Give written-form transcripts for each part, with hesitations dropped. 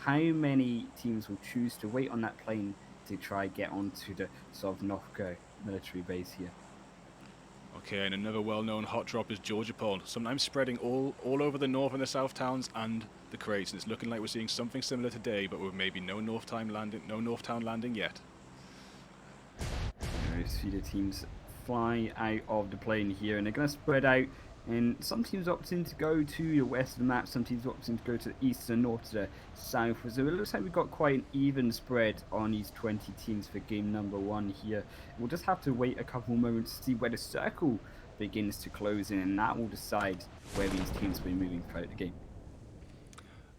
how many teams will choose to wait on that plane to try get onto the sort of Novka military base here. Okay, and another well-known hot drop is Georgia Pod, sometimes spreading all over the north and the south towns and the crates. And it's looking like we're seeing something similar today, but with maybe no Northtown landing yet. You see the teams fly out of the plane here, and they're going to spread out. And some teams opting to go to the west of the map, some teams opting to go to the east and north to the south. So it looks like we've got quite an even spread on these 20 teams for game number one here. We'll just have to wait a couple moments to see where the circle begins to close in, and that will decide where these teams will be moving throughout the game.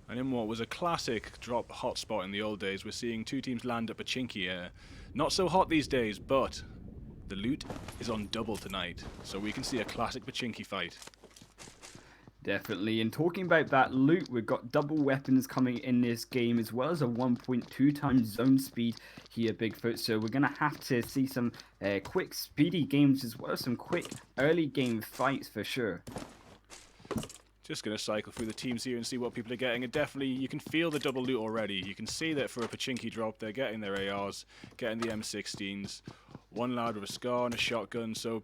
And in what was a classic drop hotspot in the old days, we're seeing two teams land at Pachinki. Not so hot these days, but the loot is on double tonight, so we can see a classic Pachinki fight. Definitely. And talking about that loot, we've got double weapons coming in this game, as well as a 1.2 times zone speed here, Bigfoot. So we're going to have to see some quick, speedy games, as well as some quick early game fights for sure. Just going to cycle through the teams here and see what people are getting. And definitely, you can feel the double loot already. You can see that for a Pachinki drop, they're getting their ARs, getting the M16s, one lad with a scar and a shotgun. So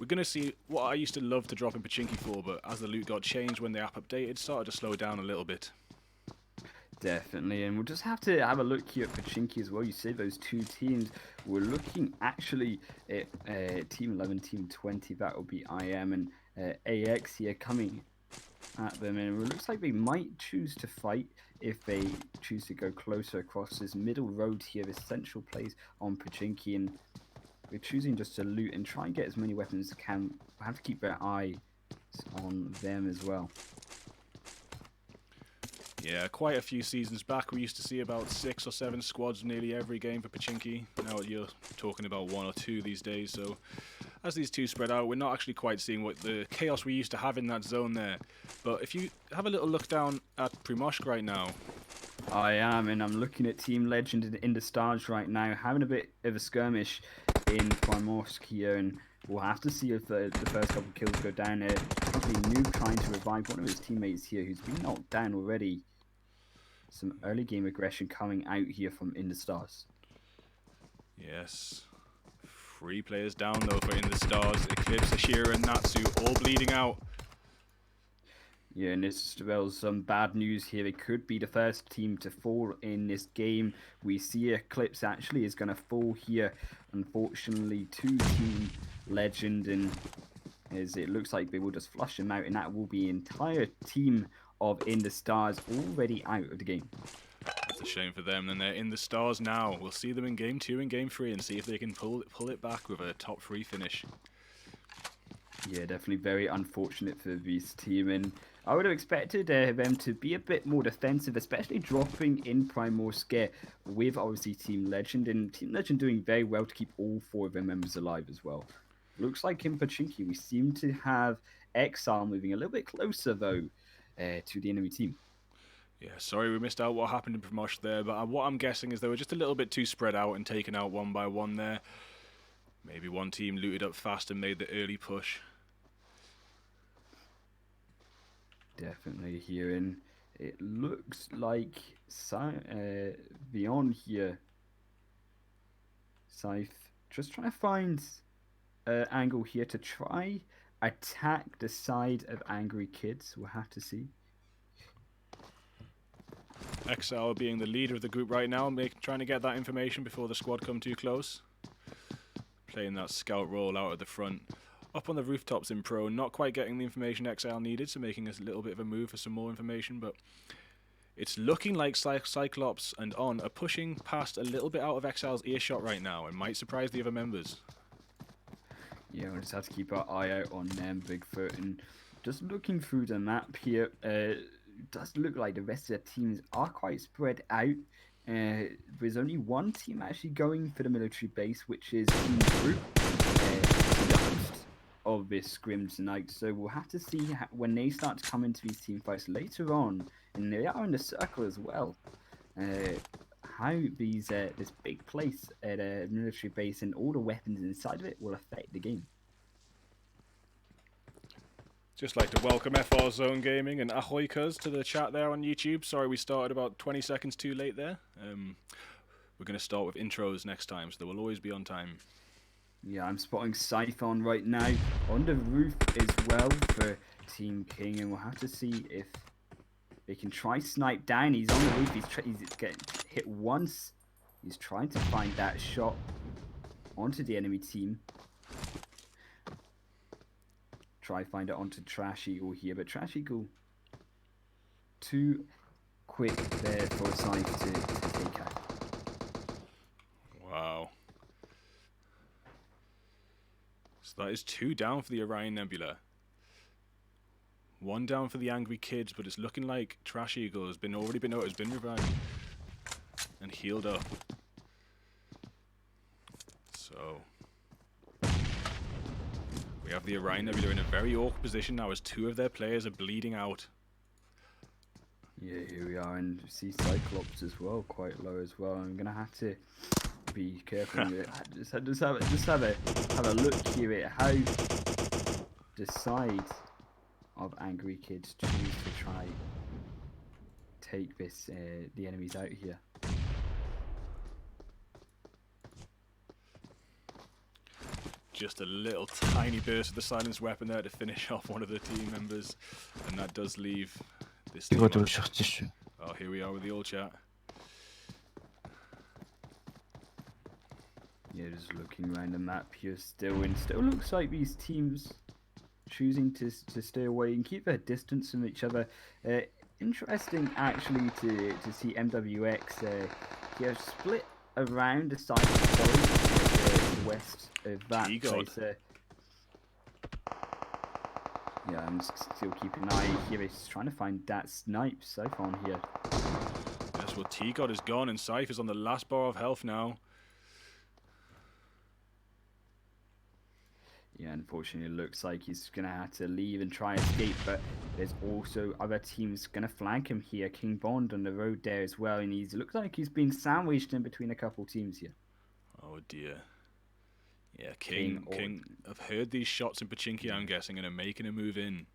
we're going to see what I used to love to drop in Pachinki for, but as the loot got changed when the app updated, it started to slow down a little bit. Definitely, and we'll just have to have a look here at Pachinki as well. You see those two teams. We're looking actually at Team 11, Team 20. That will be IM and AX here coming at them, and it looks like they might choose to fight if they choose to go closer across this middle road here, this central place on Pachinki, and we're choosing just to loot and try and get as many weapons as can. We'll have to keep our eye on them as well. Yeah, quite a few seasons back, we used to see about 6 or 7 squads nearly every game for Pachinki. Now you're talking about 1 or 2 these days, so as these two spread out, we're not actually quite seeing what the chaos we used to have in that zone there. But if you have a little look down at Primoshk right now. I am, and I'm looking at Team Legend in the stars right now, having a bit of a skirmish in Primorsk here, and we'll have to see if the first couple of kills go down there. Probably Noob trying to revive one of his teammates here who's been knocked down already. Some early game aggression coming out here from In the Stars. Yes. 3 players down though for In the Stars. Eclipse, Ashira and Natsu all bleeding out. Yeah, and this spells some bad news here. It could be the first team to fall in this game. We see Eclipse actually is going to fall here, unfortunately, to Team Legend, and as it looks like they will just flush him out, and that will be entire team of In the Stars already out of the game. That's a shame for them. Then they're In the Stars now. We'll see them in Game 2 and Game 3 and see if they can pull it back with a top 3 finish. Yeah, definitely very unfortunate for this team, and I would have expected them to be a bit more defensive, especially dropping in Primorsk with obviously Team Legend, and Team Legend doing very well to keep all 4 of their members alive as well. Looks like in Pachinki we seem to have Exile moving a little bit closer though to the enemy team. Yeah, sorry we missed out what happened in Primosh there, but what I'm guessing is they were just a little bit too spread out and taken out one by one there. Maybe one team looted up fast and made the early push. Definitely here, and it looks like Vion here, Scythe, just trying to find angle here to try attack the side of Angry Kids. We'll have to see. Exile being the leader of the group right now, trying to get that information before the squad come too close. Playing that scout role out at the front. Up on the rooftops in Pro, not quite getting the information Exile needed, so making a little bit of a move for some more information, but it's looking like Cyclops and On are pushing past a little bit out of Exile's earshot right now and might surprise the other members. Yeah, we'll just have to keep our eye out on them, Bigfoot, and just looking through the map here, it does look like the rest of the teams are quite spread out. There's only one team actually going for the military base, which is Team Group, the host of this Scrims tonight. So we'll have to see when they start to come into these team fights later on, and they are in the circle as well. How these this big place at a military base and all the weapons inside of it will affect the game. Just like to welcome FR Zone Gaming and Ahoy Cuz to the chat there on YouTube. Sorry we started about 20 seconds too late there. We're going to start with intros next time, so they will always be on time. Yeah, I'm spotting Siphon right now on the roof as well for Team King, and we'll have to see if they can try snipe down. He's on the roof, he's getting hit once. He's trying to find that shot onto the enemy team. Try find it onto Trash Eagle here, but Trash Eagle too quick there for Scythe to take out. Wow. So that is 2 down for the Orion Nebula. 1 down for the Angry Kids, but it's looking like Trash Eagle has been revived and healed up. So we have the Orion Nebula in a very awkward position now as 2 of their players are bleeding out. Yeah, here we are, and see Cyclops as well, quite low as well. I'm gonna have to be careful. just have a look here at how the side of Angry Kids choose to try take this the enemies out here. Just a little tiny burst of the silenced weapon there to finish off one of the team members, and that does leave this team. Oh, here we are with the old chat. Yeah, just looking around the map here, still looks like these teams choosing to stay away and keep their distance from each other. Interesting actually to see MWX here split around the side of the west of that place. Yeah, I'm still keeping an eye here. He's trying to find that snipe Siphon here. Yes, well, T-God is gone and Scythe is on the last bar of health now. Yeah, unfortunately, it looks like he's going to have to leave and try and escape, but there's also other teams going to flank him here. King Bond on the road there as well, and he looks like he's being sandwiched in between a couple teams here. Oh, dear. Yeah, King I've heard these shots in Pachinki, I'm guessing, and are making a move in.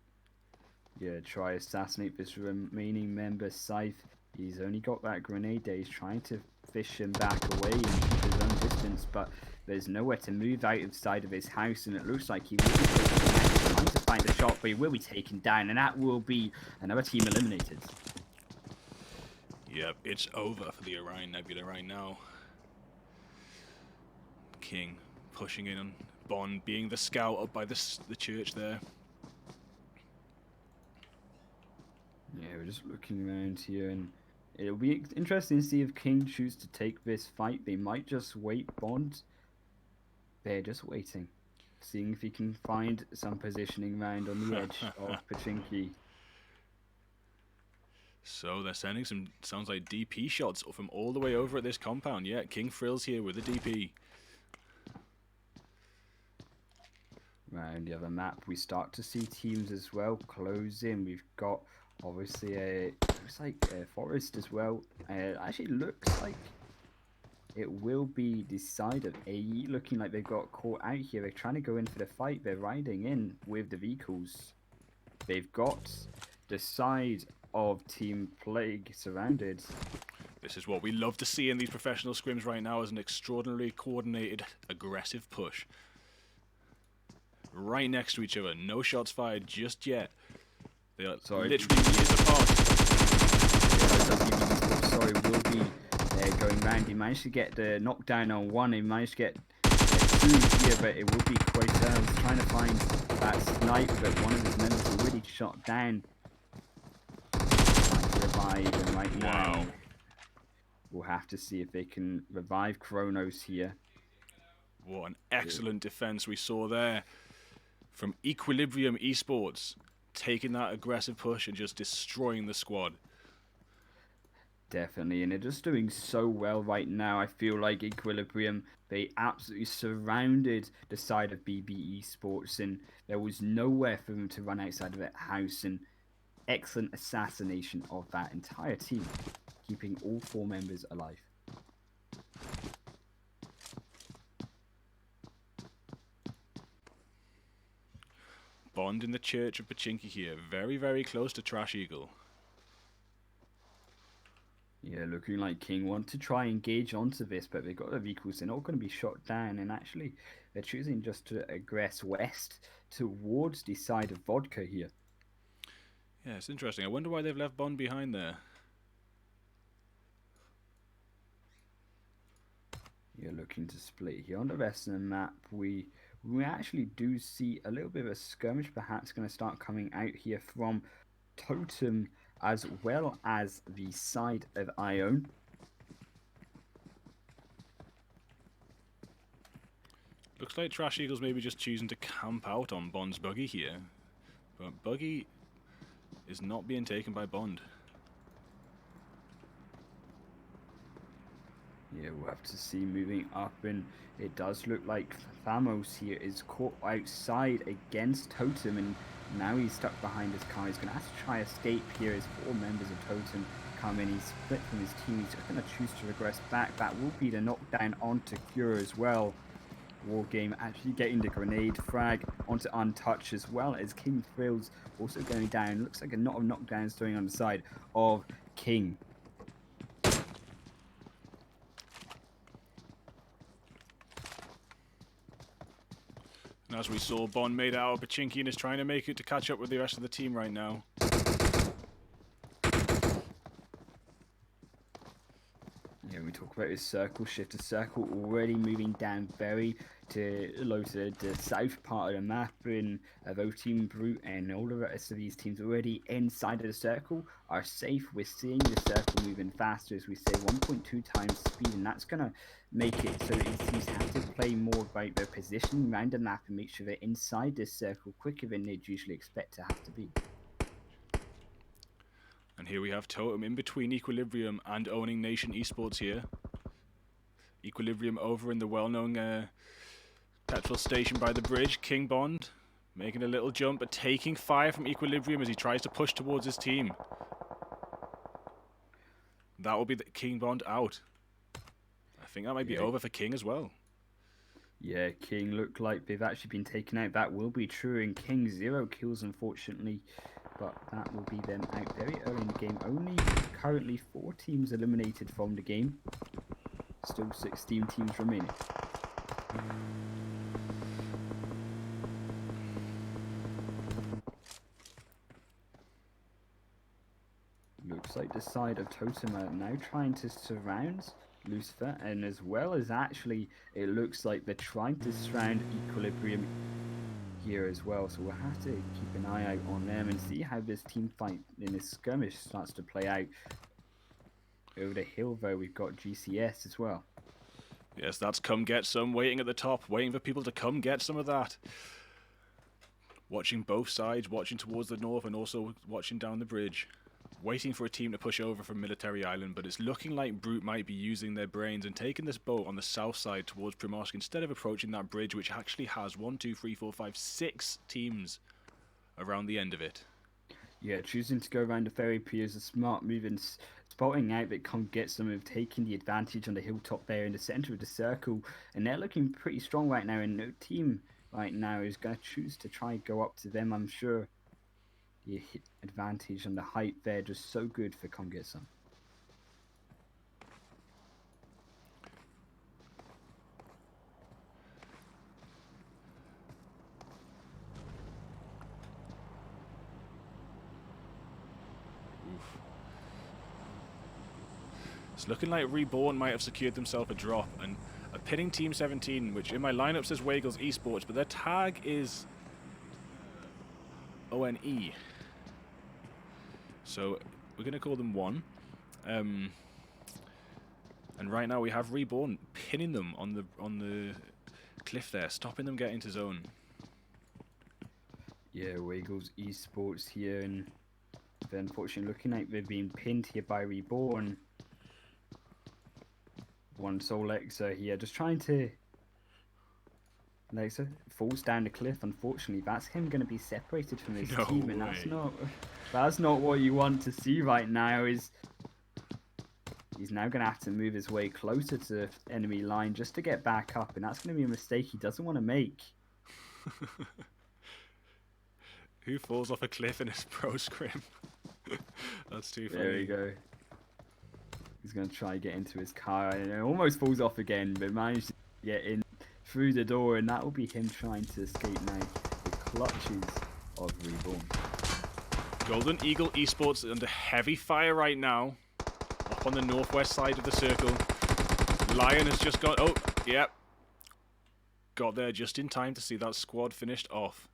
Yeah, try assassinate this remaining member, Scythe. He's only got that grenade there. He's trying to fish him back away and keep his own distance, but there's nowhere to move outside of his house, and it looks like he will be trying to find a shot, but he will be taken down, and that will be another team eliminated. Yep, it's over for the Orion Nebula right now. King pushing in on Bond, being the scout up by the church there. Yeah, we're just looking around here, and it'll be interesting to see if King choose to take this fight. They might just wait Bond. They're just waiting, seeing if he can find some positioning round on the edge of Pachinki. So they're sending some, sounds like DP shots from all the way over at this compound. Yeah, King Frills here with a DP. Round the other map, we start to see teams as well close in. We've got obviously looks like Forest as well. Actually looks like it will be decided. AE looking like they've got caught out here. They're trying to go in for the fight. They're riding in with the vehicles. They've got the side of Team Plague surrounded. This is what we love to see in these professional scrims right now, as an extraordinarily coordinated, aggressive push. Right next to each other. No shots fired just yet. They are literally years apart. Sorry, will be going round. He managed to get the knockdown on one. He managed to get two here, but it will be Quasar trying to find that snipe, but one of his members already shot down. Trying to revive, and right now we'll have to see if they can revive Kronos here. What an excellent defense we saw there from Equilibrium Esports, taking that aggressive push and just destroying the squad. Definitely, and they're just doing so well right now. I feel like Equilibrium, they absolutely surrounded the side of BB Esports, and there was nowhere for them to run outside of that house, and excellent assassination of that entire team, keeping all 4 members alive. Bond in the Church of Pachinki here. Very, very close to Trash Eagle. Yeah, looking like King want to try and engage onto this, but they've got the vehicles. They're not going to be shot down, and actually, they're choosing just to aggress west towards the side of Vodka here. Yeah, it's interesting. I wonder why they've left Bond behind there. You're looking to split here on the rest of the map. We actually do see a little bit of a skirmish perhaps going to start coming out here from Totem as well as the side of Ione. Looks like Trash Eagle's maybe just choosing to camp out on Bond's buggy here. But buggy is not being taken by Bond. Yeah, we'll have to see moving up, and it does look like Thamos here is caught outside against Totem, and now he's stuck behind his car. He's going to have to try escape here as 4 members of Totem come in. He's split from his team. He's just going to choose to regress back. That will be the knockdown onto Cure as well. Wargame actually getting the grenade frag onto Untouch as well as King Thrills also going down. Looks like a lot of knockdowns going on the side of King. And as we saw, Bond made it out of Pachinki and is trying to make it to catch up with the rest of the team right now. Yeah, we talk about his circle, shift to circle, already moving down very low to the south part of the map, and both Team Brute and all the rest of these teams already inside of the circle are safe. We're seeing the circle moving faster, as we say, 1.2 times speed, and that's going to make it so that these teams have to play more about their positioning around the map and make sure they're inside this circle quicker than they'd usually expect to have to be. And here we have Totem in between Equilibrium and Owning Nation Esports here. Equilibrium over in the well-known petrol station by the bridge. King Bond making a little jump, but taking fire from Equilibrium as he tries to push towards his team. That will be the King Bond out. I think that might be over for King as well. Yeah, King look like they've actually been taken out. That will be true, and King 0 kills, unfortunately. But that will be them out very early in the game. Only currently 4 teams eliminated from the game. Still 16 teams remaining. Looks like the side of Totem are now trying to surround Lucifer, and as well as actually it looks like they're trying to surround Equilibrium here as well, so we'll have to keep an eye out on them and see how this team fight in this skirmish starts to play out. Over the hill though, we've got GCS as well. Yes, that's Come Get Some, waiting at the top, waiting for people to come get some of that. Watching both sides, watching towards the north and also watching down the bridge. Waiting for a team to push over from Military Island, but it's looking like Brute might be using their brains and taking this boat on the south side towards Primorsk instead of approaching that bridge, which actually has 6 teams around the end of it. Yeah, choosing to go around the ferry pier is a smart move, and spotting out that Come Get Some have taken the advantage on the hilltop there in the center of the circle, and they're looking pretty strong right now, and no team right now is going to choose to try and go up to them, I'm sure. The advantage on the height there just so good for Come Get Some. It's looking like Reborn might have secured themselves a drop, and a pinning Team 17, which in my lineup says Waggles Esports, but their tag is ONE. So we're going to call them 1. And right now we have Reborn pinning them on the cliff there, stopping them getting to zone. Yeah, Waggles Esports here, and they're unfortunately looking like they've been pinned here by Reborn. One Soul Lexa here, just trying to... Lexa falls down the cliff. Unfortunately, that's him going to be separated from his team, and that's not what you want to see right now. He's now going to have to move his way closer to the enemy line just to get back up, and that's going to be a mistake he doesn't want to make. Who falls off a cliff in his pro scrim? That's too funny. There we go. He's going to try and get into his car, and it almost falls off again, but manages to get in through the door, and that will be him trying to escape now. The clutches of Reborn. Golden Eagle Esports under heavy fire right now. Up on the northwest side of the circle. Lion has just got... Oh, yep. Got there just in time to see that squad finished off.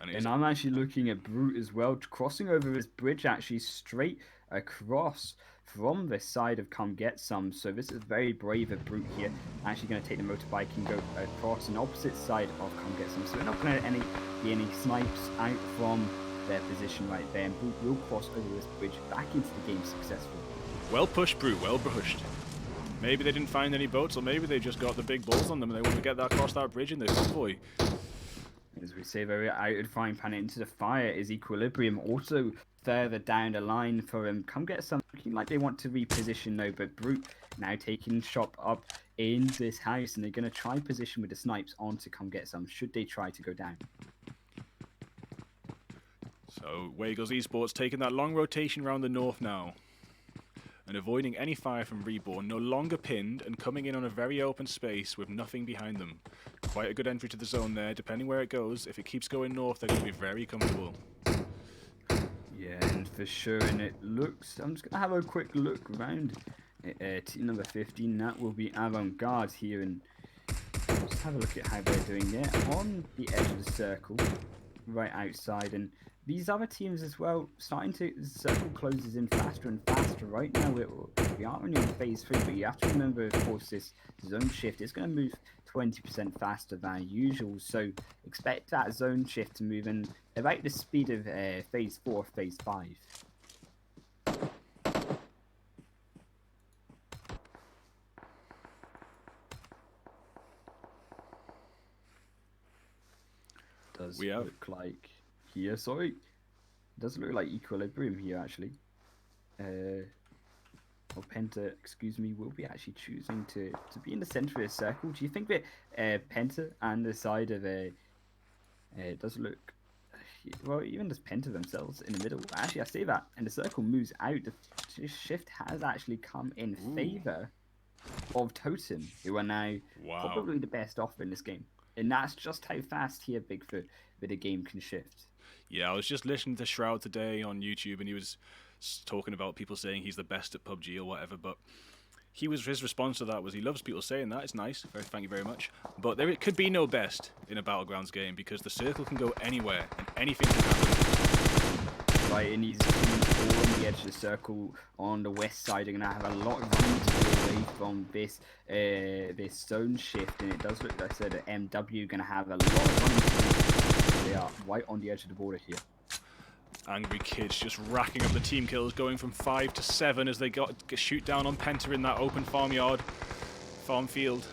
And I'm actually looking at Brute as well, crossing over this bridge actually straight across from this side of Come Get Some. So this is very brave of Brute here. Actually going to take the motorbike and go across an opposite side of Come Get Some. So we're not going to be any snipes out from their position right there. And Brute will cross over this bridge back into the game successfully. Well pushed, Brute, well pushed. Maybe they didn't find any boats, or maybe they just got the big balls on them and they want to get that across that bridge in the convoy. As we say, very out of frying pan into the fire is Equilibrium. Also further down the line for him. Come Get Some, looking like they want to reposition though, but Brute now taking shop up in this house, and they're going to try position with the snipes on to Come Get Some, should they try to go down. So, Wagles Esports taking that long rotation around the north now. And avoiding any fire from Reborn, no longer pinned and coming in on a very open space with nothing behind them. Quite a good entry to the zone there, depending where it goes. If it keeps going north, they're going to be very comfortable. Yeah, and for sure, and it looks... I'm just going to have a quick look around. Team number 15, that will be Avant-Garde here, and just have a look at how they're doing there. On the edge of the circle, right outside, and these other teams as well, starting to... The circle closes in faster and faster. Right now, we are only on phase 3, but you have to remember, of course, this zone shift is going to move 20% faster than usual, so expect that zone shift to move in about the speed of phase 4, phase 5. Does look like here, sorry, does look like Equilibrium here actually. Or Penta, excuse me, will be actually choosing to be in the center of the circle. Do you think that Penta and the side of it does look, well, even just Penta themselves in the middle? Actually, I say that, and the circle moves out. The shift has actually come in favor of Totem, who are now probably the best offer in this game. And that's just how fast here Bigfoot with a game can shift. Yeah, I was just listening to Shroud today on YouTube, and he was talking about people saying he's the best at PUBG or whatever, but his response to that was he loves people saying that. It's nice. Thank you very much. But there could be no best in a Battlegrounds game because the circle can go anywhere and anything can happen. Right, and he's all on the edge of the circle on the west side. They're going to have a lot of running to go away from this zone shift, and it does look, like I said, that MW going to have a lot of running to do. They are right on the edge of the border here. Angry Kids just racking up the team kills, going from 5 to 7 as they got shoot down on Penta in that open farm field.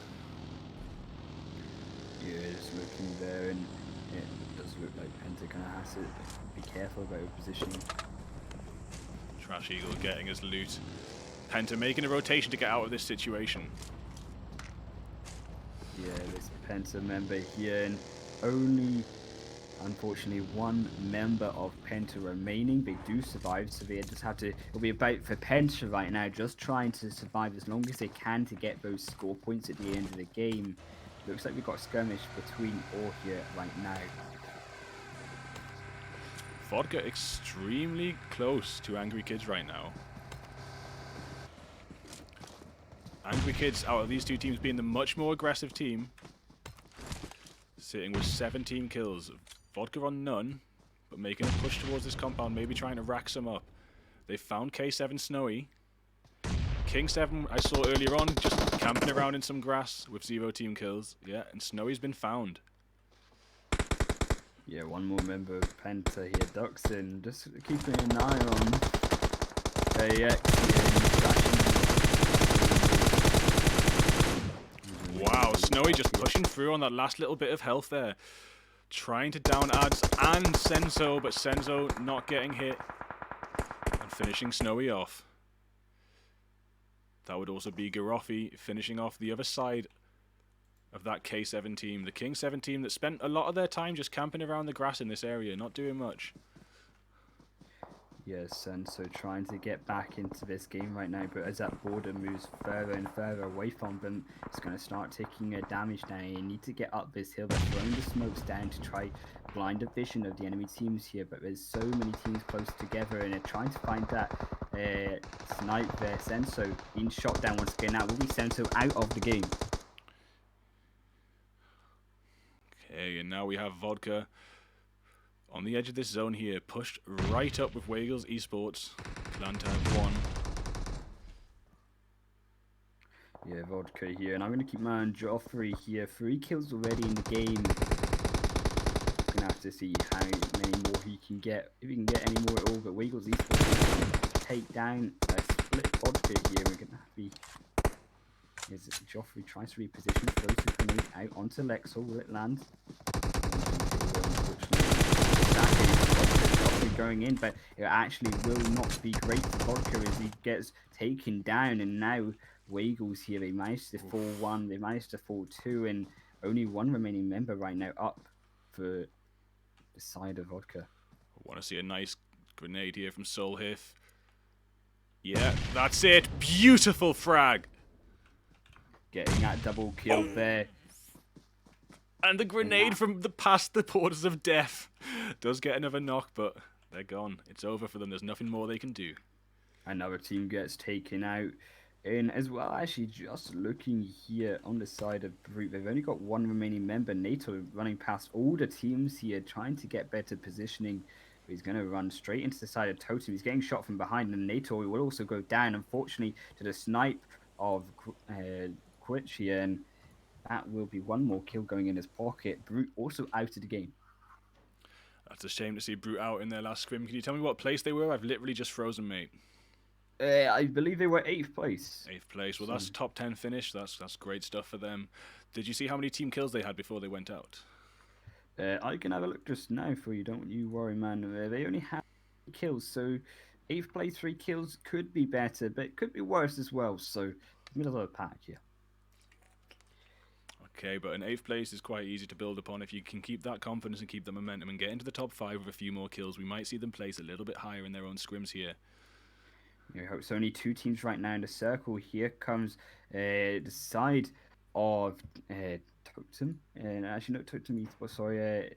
Yeah, just looking there, and it does look like Penta gonna have to be careful about her positioning. Trash Eagle getting his loot. Penta making a rotation to get out of this situation. Yeah, this Penta member here, and only, unfortunately, one member of Penta remaining. They do survive, so they just have to... It'll be about for Penta right now, just trying to survive as long as they can to get those score points at the end of the game. Looks like we've got a skirmish between all here right now. Vodka extremely close to Angry Kids right now. Angry Kids, out of these two teams, being the much more aggressive team, sitting with 17 kills. Vodka on none, but making a push towards this compound, maybe trying to rack some up. They found K7 Snowy. King 7, I saw earlier on, just camping around in some grass with 0 team kills. Yeah, and Snowy's been found. Yeah, one more member of Penta here, Duxon, just keeping an eye on Wow, Snowy just pushing through on that last little bit of health there. Trying to down Ads and Senzo, but Senzo not getting hit. And finishing Snowy off. That would also be Garofi finishing off the other side of that K7 team. The King 7 team that spent a lot of their time just camping around the grass in this area, not doing much. Yes, and so trying to get back into this game right now, but as that border moves further and further away from them, it's going to start taking a damage down. You need to get up this hill. They're throwing the smokes down to try blind the vision of the enemy teams here, but there's so many teams close together, and they're trying to find that snipe there. Senso being shot down once again. Now will be Senso out of the game. Okay, and now we have Vodka on the edge of this zone here, pushed right up with Wagles Esports. Clan Tag 1. Yeah, Vodka here, and I'm going to keep my eye on Joffrey here. 3 kills already in the game. Gonna have to see how many more he can get, if he can get any more at all. But Wagles Esports take down a split Vodka here. We're gonna have to be. As Joffrey tries to reposition, throws the grenade out onto Lexor. Will it land? Joffrey going in, but it actually will not be great for Vodka as he gets taken down. And now Wagles here, they managed to fall 1, they managed to fall 2, and only 1 remaining member right now up for the side of Vodka. I want to see a nice grenade here from Solhith. Yeah, that's it. Beautiful frag. Getting that double kill there. And the grenade from the past the borders of death does get another knock, but they're gone. It's over for them. There's nothing more they can do. Another team gets taken out. And as well, actually, just looking here on the side of Brute, they've only got 1 remaining member. NATO running past all the teams here, trying to get better positioning. But he's going to run straight into the side of Totem. He's getting shot from behind, and NATO will also go down, unfortunately, to the snipe of Quitch here. And that will be 1 more kill going in his pocket. Brute also out of the game. That's a shame to see Brute out in their last scrim. Can you tell me what place they were? I've literally just frozen, mate. I believe they were 8th place. 8th place. Well, that's top 10 finish. That's great stuff for them. Did you see how many team kills they had before they went out? I can have a look just now for you. Don't you worry, man. They only have 3 kills, so 8th place 3 kills could be better, but it could be worse as well. So middle of the pack here. Okay, but an 8th place is quite easy to build upon. If you can keep that confidence and keep the momentum and get into the top 5 with a few more kills, we might see them place a little bit higher in their own scrims here. I hope so. Only 2 teams right now in the circle. Here comes the side of Totem. And actually, no, Totem Esports. Sorry,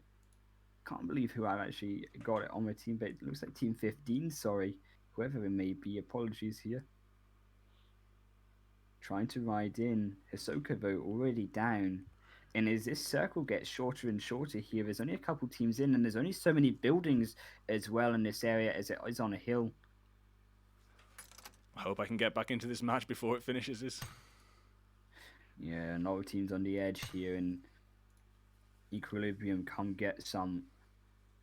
can't believe who I've actually got it on my team, but it looks like Team 15. Sorry, whoever it may be. Apologies here. Trying to ride in. Hisoka, though, already down. And as this circle gets shorter and shorter here, there's only a couple teams in, and there's only so many buildings as well in this area as it is on a hill. I hope I can get back into this match before it finishes this. Yeah, another team's on the edge here, and Equilibrium come get some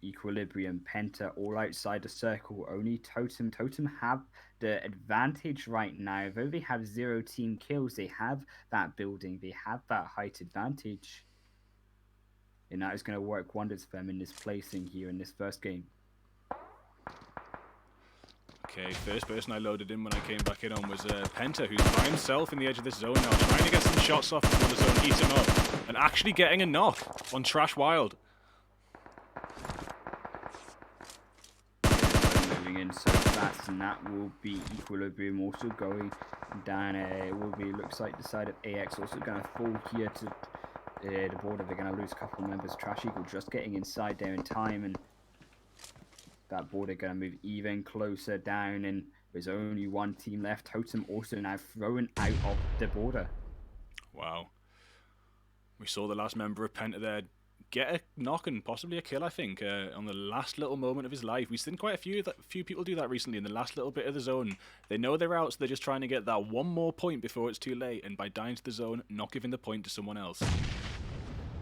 Equilibrium, Penta, all outside the circle. Only Totem. Totem have the advantage right now. Though they have 0 team kills, they have that building. They have that height advantage. And that is going to work wonders for them in this placing here in this first game. Okay, first person I loaded in when I came back in on was Penta, who's by himself in the edge of this zone now, trying to get some shots off before the zone eats him up, and actually getting a knock on Trash Wild. Moving in so fast, and that will be Equilibrium also going down. It will be, looks like the side of AX also going to fall here to the border. They're going to lose a couple of members. Trash Eagle just getting inside there in time, and that border going to move even closer down, and there's only 1 team left. Totem also now thrown out of the border. Wow. We saw the last member of Penta there get a knock and possibly a kill, I think, on the last little moment of his life. We've seen quite a few people do that recently in the last little bit of the zone. They know they're out, so they're just trying to get that 1 more point before it's too late, and by dying to the zone, not giving the point to someone else.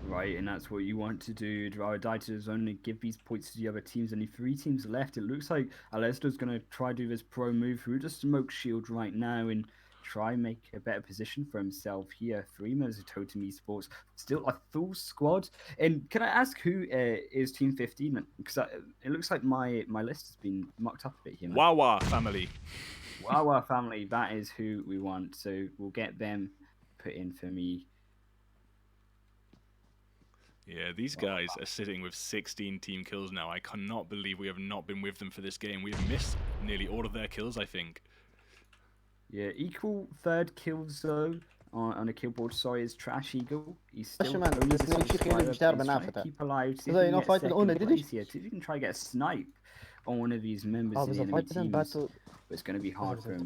Right, and that's what you want to do. You'd rather die to the zone and give these points to the other teams. Only 3 teams left. It looks like Alesto's going to try to do this pro move through the smoke shield right now and try and make a better position for himself here. 3 members of Totem Esports, still a full squad. And can I ask who is Team 15? Because it looks like my list has been mucked up a bit here. Wawa family. Wawa family, that is who we want. So we'll get them put in for me. Yeah, these guys are sitting with 16 team kills now. I cannot believe we have not been with them for this game. We have missed nearly all of their kills, I think. Yeah, equal third kills though on the kill board. Sorry, is Trash Eagle. He's ماشي still مان only بس the نبي sole شي خير survivor, بجدار but he's trying to بنافته keep alive. See if he زي can no get fight with Ona second did place here. See if he can try to get a snipe on one of these members اه of the بس enemy fight with them teams. battle But it's going to be hard for بس him.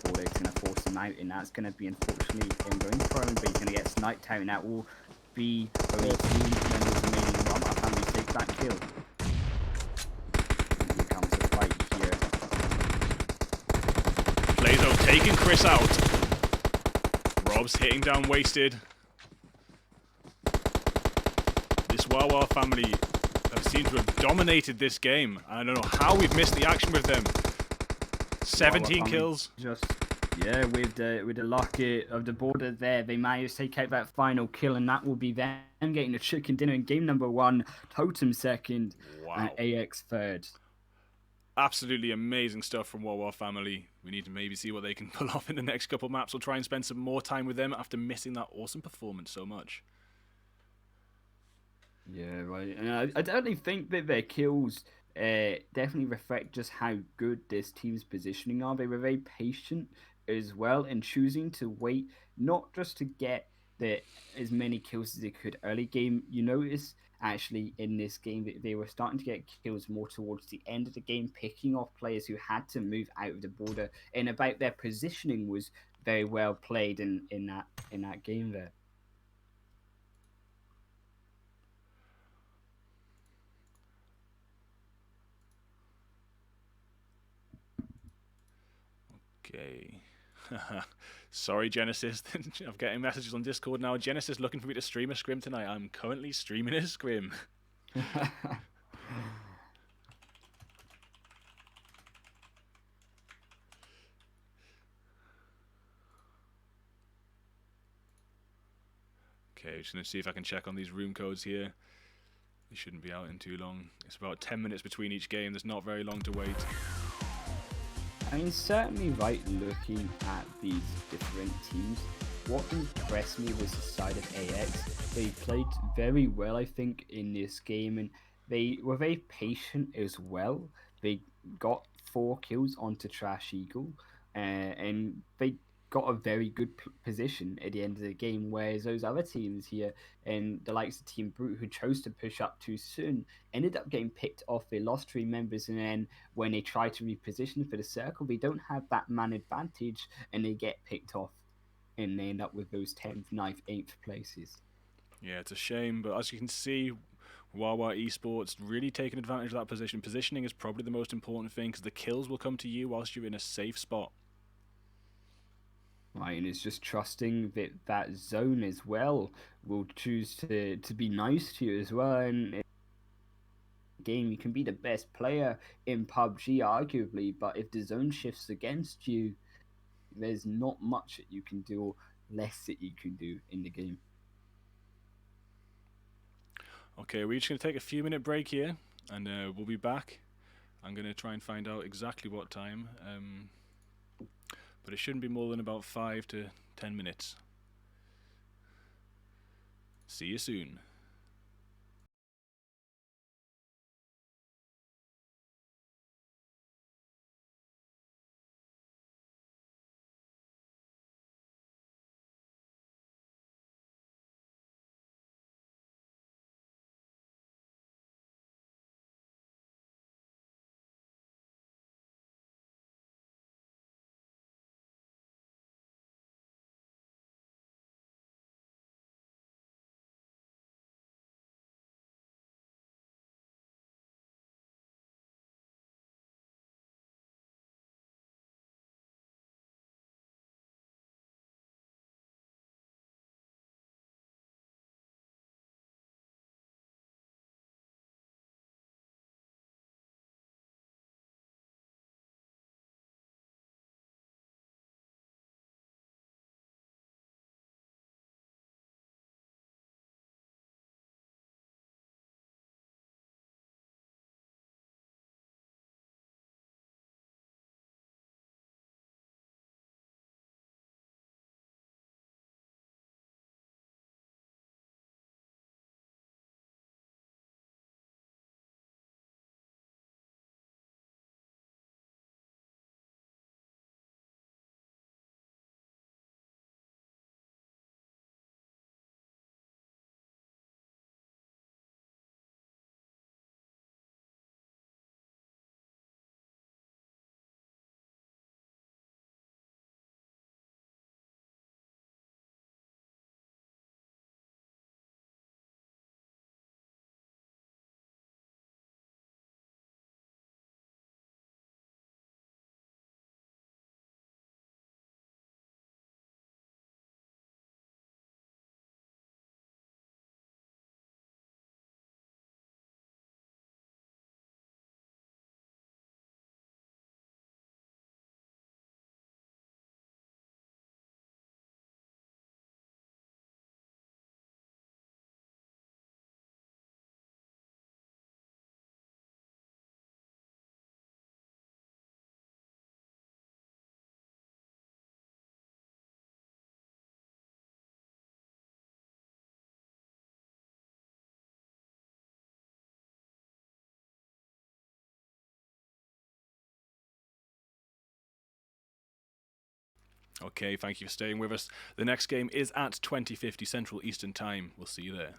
Border's going to force him out, and that's going to be unfortunately him going prone, but he's going to get sniped out, and that will be only two members remaining. Well, our family take that kill. And here comes the fight here. Blazo taking Chris out. Rob's hitting down Wasted. This Wawa family have seemed to have dominated this game. I don't know how we've missed the action with them. 17 kills. Just with the luck of the border there, they managed to take out that final kill, and that will be them getting the chicken dinner in game number 1, Totem second, and Wow. AX third. Absolutely amazing stuff from Wawa family. We need to maybe see what they can pull off in the next couple maps. We'll try and spend some more time with them after missing that awesome performance so much. Yeah, right. And I definitely think that their kills definitely reflect just how good this team's positioning are. They were very patient as well in choosing to wait, not just to get as many kills as they could early game. You notice actually in this game that they were starting to get kills more towards the end of the game, picking off players who had to move out of the border, and about their positioning was very well played in that game there. Okay. Sorry, Genesis. I'm getting messages on Discord now. Genesis looking for me to stream a scrim tonight. I'm currently streaming a scrim. Okay, just going to see if I can check on these room codes here. They shouldn't be out in too long. It's about 10 minutes between each game. There's not very long to wait. I mean, certainly right, looking at these different teams, what impressed me was the side of AX. They played very well, I think, in this game, and they were very patient as well. They got 4 kills onto Trash Eagle, and they got a very good position at the end of the game, whereas those other teams here, and the likes of Team Brute, who chose to push up too soon, ended up getting picked off. They lost 3 members, and then when they try to reposition for the circle, they don't have that man advantage, and they get picked off, and they end up with those 10th, 9th, 8th places. Yeah, it's a shame, but as you can see, Wawa Esports really taking advantage of that position. Positioning is probably the most important thing because the kills will come to you whilst you're in a safe spot. Right, and it's just trusting that that zone as well will choose to be nice to you as well. And in the game, you can be the best player in PUBG, arguably, but if the zone shifts against you, there's not much that you can do, or less that you can do in the game. Okay, we're just going to take a few minute break here, and we'll be back. I'm going to try and find out exactly what time, but it shouldn't be more than about 5 to 10 minutes. See you soon. Okay, thank you for staying with us. The next game is at 20:50 Central Eastern Time. We'll see you there.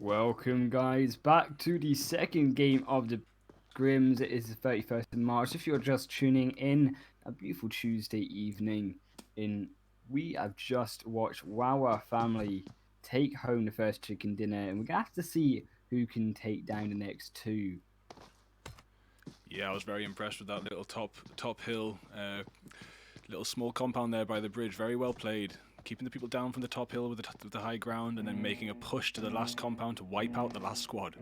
Welcome, guys, back to the second game of the Scrims. It is the 31st of March. If you're just tuning in, a beautiful Tuesday evening, we have just watched Wawa family take home the first chicken dinner, and we're gonna have to see who can take down the next two. Yeah, I was very impressed with that little top hill, little small compound there by the bridge. Very well played, keeping the people down from the top hill with the high ground, and then making a push to the last compound to wipe out the last squad.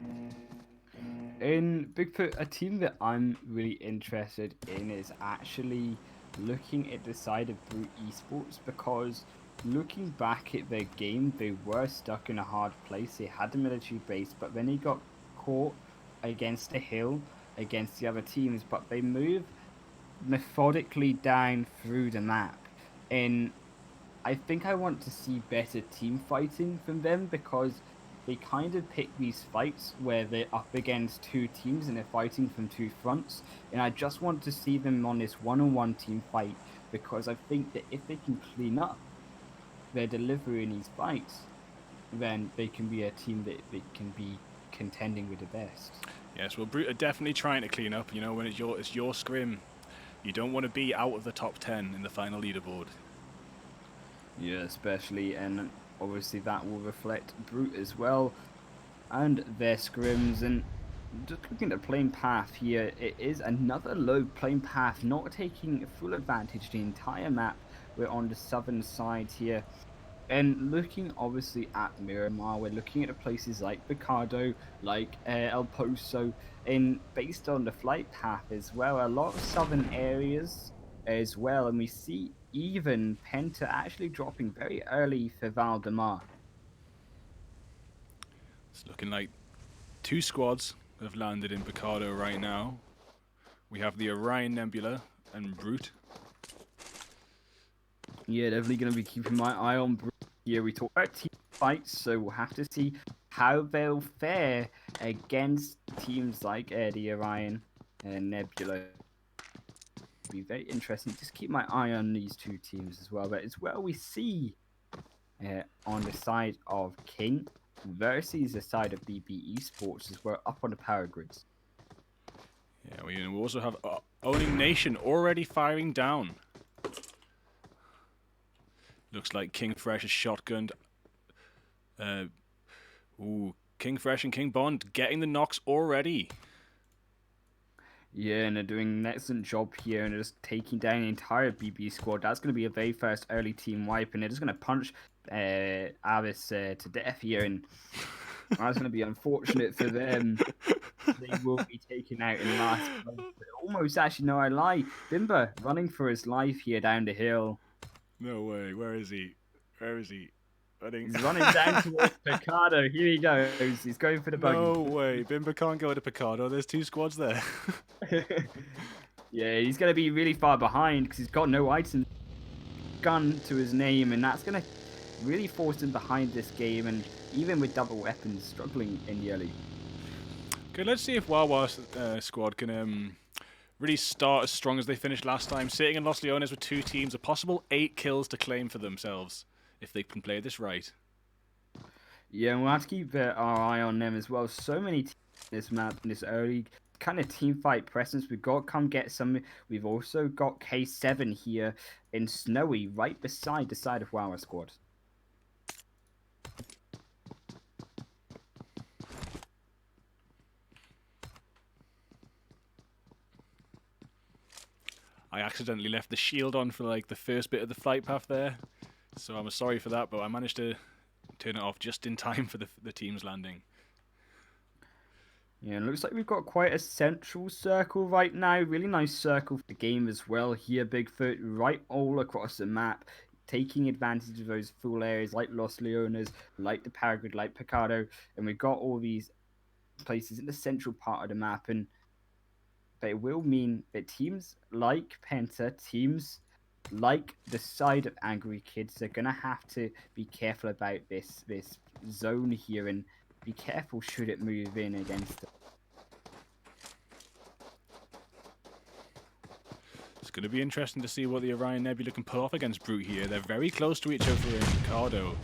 In Bigfoot, a team that I'm really interested in is actually looking at the side of Brute Esports, because looking back at their game, they were stuck in a hard place. They had the military base, but then they got caught against a hill against the other teams, but they moved methodically down through the map. And I think I want to see better team fighting from them, because they kind of pick these fights where they're up against two teams and they're fighting from two fronts. And I just want to see them on this one-on-one team fight, because I think that if they can clean up their delivery in these fights, then they can be a team that they can be contending with the best. Yes, well, Brute are definitely trying to clean up. You know, when it's your scrim, you don't want to be out of the top 10 in the final leaderboard. Yeah, especially, and obviously that will reflect Brute as well, and their scrims. And just looking at the playing path here, it is another low playing path, not taking full advantage of the entire map. We're on the southern side here. And looking obviously at Miramar, we're looking at the places like Picardo, like El Pozo, and based on the flight path as well, a lot of southern areas as well. And we see even Penta actually dropping very early for Valdemar. It's looking like two squads have landed in Picardo right now. We have the Orion Nebula and Brute. Yeah, definitely going to be keeping my eye on Brute here. We talk about team fights, so we'll have to see how they'll fare against teams like the Orion and Nebula. Be very interesting. Just keep my eye on these two teams as well. But as well, we see on the side of King versus the side of BB Esports as well, up on the power grids. Yeah, we also have Owning Nation already firing down. Looks like King Fresh is shotgunned. King Fresh and King Bond getting the knocks already. Yeah, and they're doing an excellent job here, and they're just taking down the entire BB squad. That's going to be a very first early team wipe, and they're just going to punch Avis to death here, and that's going to be unfortunate for them. They will be taken out in last place. But almost, actually, no, I lie. Bimba running for his life here down the hill. No way. Where is he? Where is he? He's running down towards Picardo. Here he goes. He's going for the buggy. No way. Bimba can't go to Picardo. There's two squads there. Yeah, he's going to be really far behind because he's got no items. Gun to his name, and that's going to really force him behind this game. And even with double weapons, struggling in the early. Okay, let's see if Wawa's squad can really start as strong as they finished last time. Sitting in Los Leones with two teams, a possible 8 kills to claim for themselves if they can play this right. Yeah, and we'll have to keep our eye on them as well. So many teams in this map, in this early kind of team fight presence. We've got Come Get Some. We've also got K7 here in Snowy, right beside the side of Wawa squad. I accidentally left the shield on for like the first bit of the flight path there, so I'm sorry for that, but I managed to turn it off just in time for the team's landing. Yeah, it looks like we've got quite a central circle right now. Really nice circle for the game as well here, Bigfoot, right all across the map, taking advantage of those full areas like Los Leones, like the Paragrid, like Picardo, and we've got all these places in the central part of the map, and but it will mean that teams like Penta, teams like the side of Angry Kids, are gonna have to be careful about this zone here and be careful should it move in against them. It's going to be interesting to see what the Orion Nebula can pull off against Brute here. They're very close to each other in Picardo.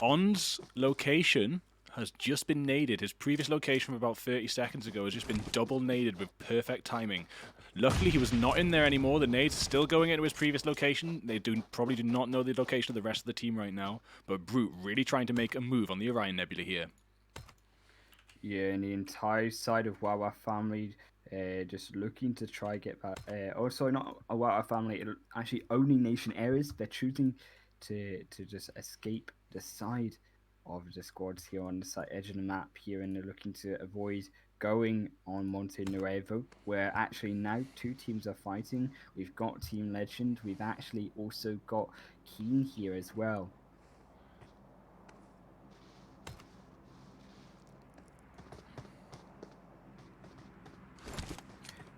On's location has just been naded. His previous location from about 30 seconds ago has just been double naded with perfect timing. Luckily, he was not in there anymore. The nades are still going into his previous location. They probably do not know the location of the rest of the team right now. But Brute really trying to make a move on the Orion Nebula here. Yeah, and the entire side of Wawa family just looking to try get back. Also, not a Wawa family, actually owning nation areas. They're choosing to just escape the side of the squads here on the side edge of the map here, and they're looking to avoid going on Monte Nuevo, where actually now 2 teams are fighting. We've got Team Legend. We've actually also got Keen here as well.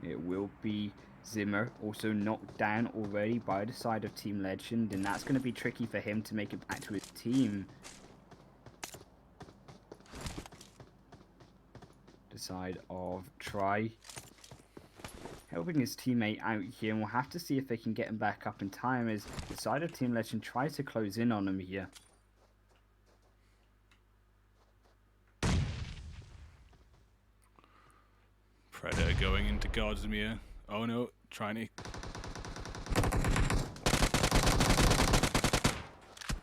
It will be Zimmer, also knocked down already by the side of Team Legend, and that's going to be tricky for him to make it back to his team. The side of Try helping his teammate out here, and we'll have to see if they can get him back up in time as the side of Team Legend tries to close in on him here. Predator going into Godsmere. Oh no, trying to...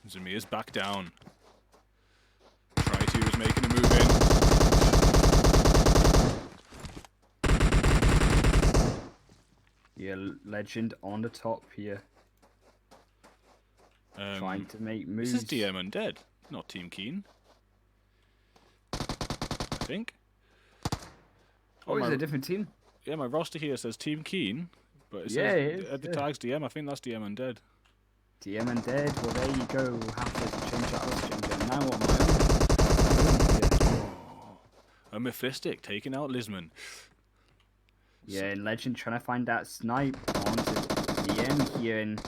Zamir's back down. Try2 is making a move in. Yeah, Legend on the top here. Trying to make moves. This is DM Undead, not Team Keen. I think. Oh, is it a different team? Yeah, my roster here says Team Keen, but it says at the tags DM. I think that's DM Undead. DM Undead. Well, there you go. We'll have to change that. Let's change that now on my own. A Mephistic taking out Lisman. Yeah, and Legend trying to find that snipe onto DM here, and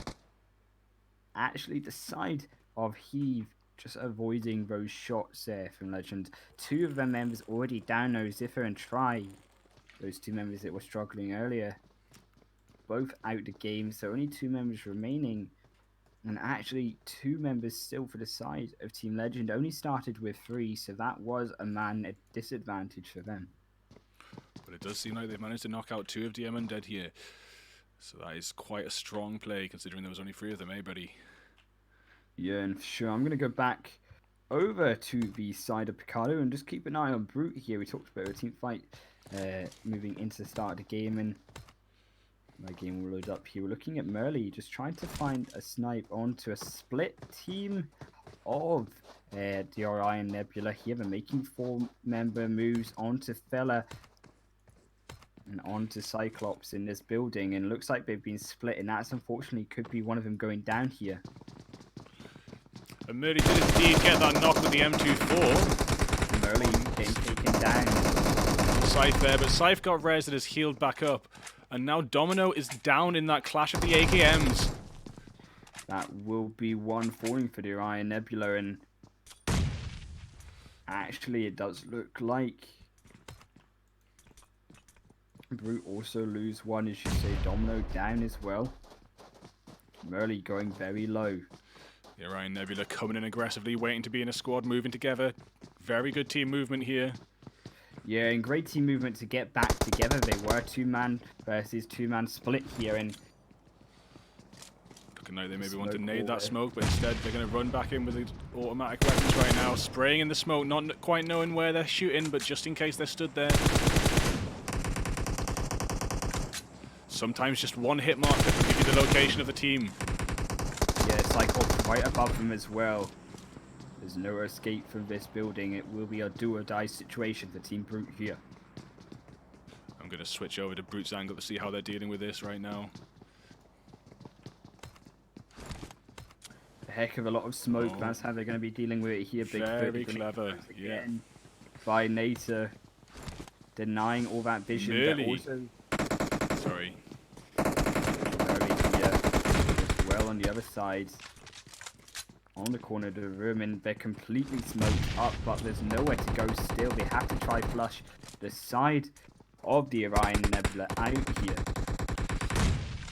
actually the side of Heave just avoiding those shots there from Legend. 2 of their members already down though, Ziffer and Try. Those 2 members that were struggling earlier. Both out the game, so only 2 members remaining. And actually 2 members still for the side of Team Legend. Only started with 3, so that was a disadvantage for them. But it does seem like they've managed to knock out 2 of DM Undead here. So that is quite a strong play considering there was only 3 of them, eh, buddy? Yeah, and sure, I'm going to go back over to the side of Picardo and just keep an eye on Brute here. We talked about a team fight moving into the start of the game, and my game will load up here. We're looking at Merly, just trying to find a snipe onto a split team of the Orion Nebula here. They're making 4-member moves onto Fella and onto Cyclops in this building, and looks like they've been split, and that's unfortunately could be one of them going down here. And Merly did indeed get that knock with the M24. Merly getting taken down. Scythe there, but Scythe got res and has healed back up. And now Domino is down in that clash of the AKMs. That will be one falling for the Orion Nebula, and actually it does look like Brute also lose one, as you say. Domino down as well. Merly going very low. The Orion Nebula coming in aggressively, waiting to be in a squad, moving together. Very good team movement here. Yeah, and great team movement to get back together. They were 2-man versus 2-man split here, and looking like they maybe want to nade that smoke, but instead they're going to run back in with the automatic weapons right now, spraying in the smoke, not quite knowing where they're shooting, but just in case they're stood there. Sometimes just one hit marker can give you the location of the team. Yeah, Cyclops right above them as well. There's no escape from this building. It will be a do-or-die situation for Team Brute here. I'm going to switch over to Brute's angle to see how they're dealing with this right now. A heck of a lot of smoke. Oh. That's how they're going to be dealing with it here. Very clever, yeah. By Nater, denying all that vision. Merely. Also... Sorry. Merely, yeah. As well on the other side. On the corner of the room, and they're completely smoked up, but there's nowhere to go still. They have to try flush the side of the Orion Nebula out here.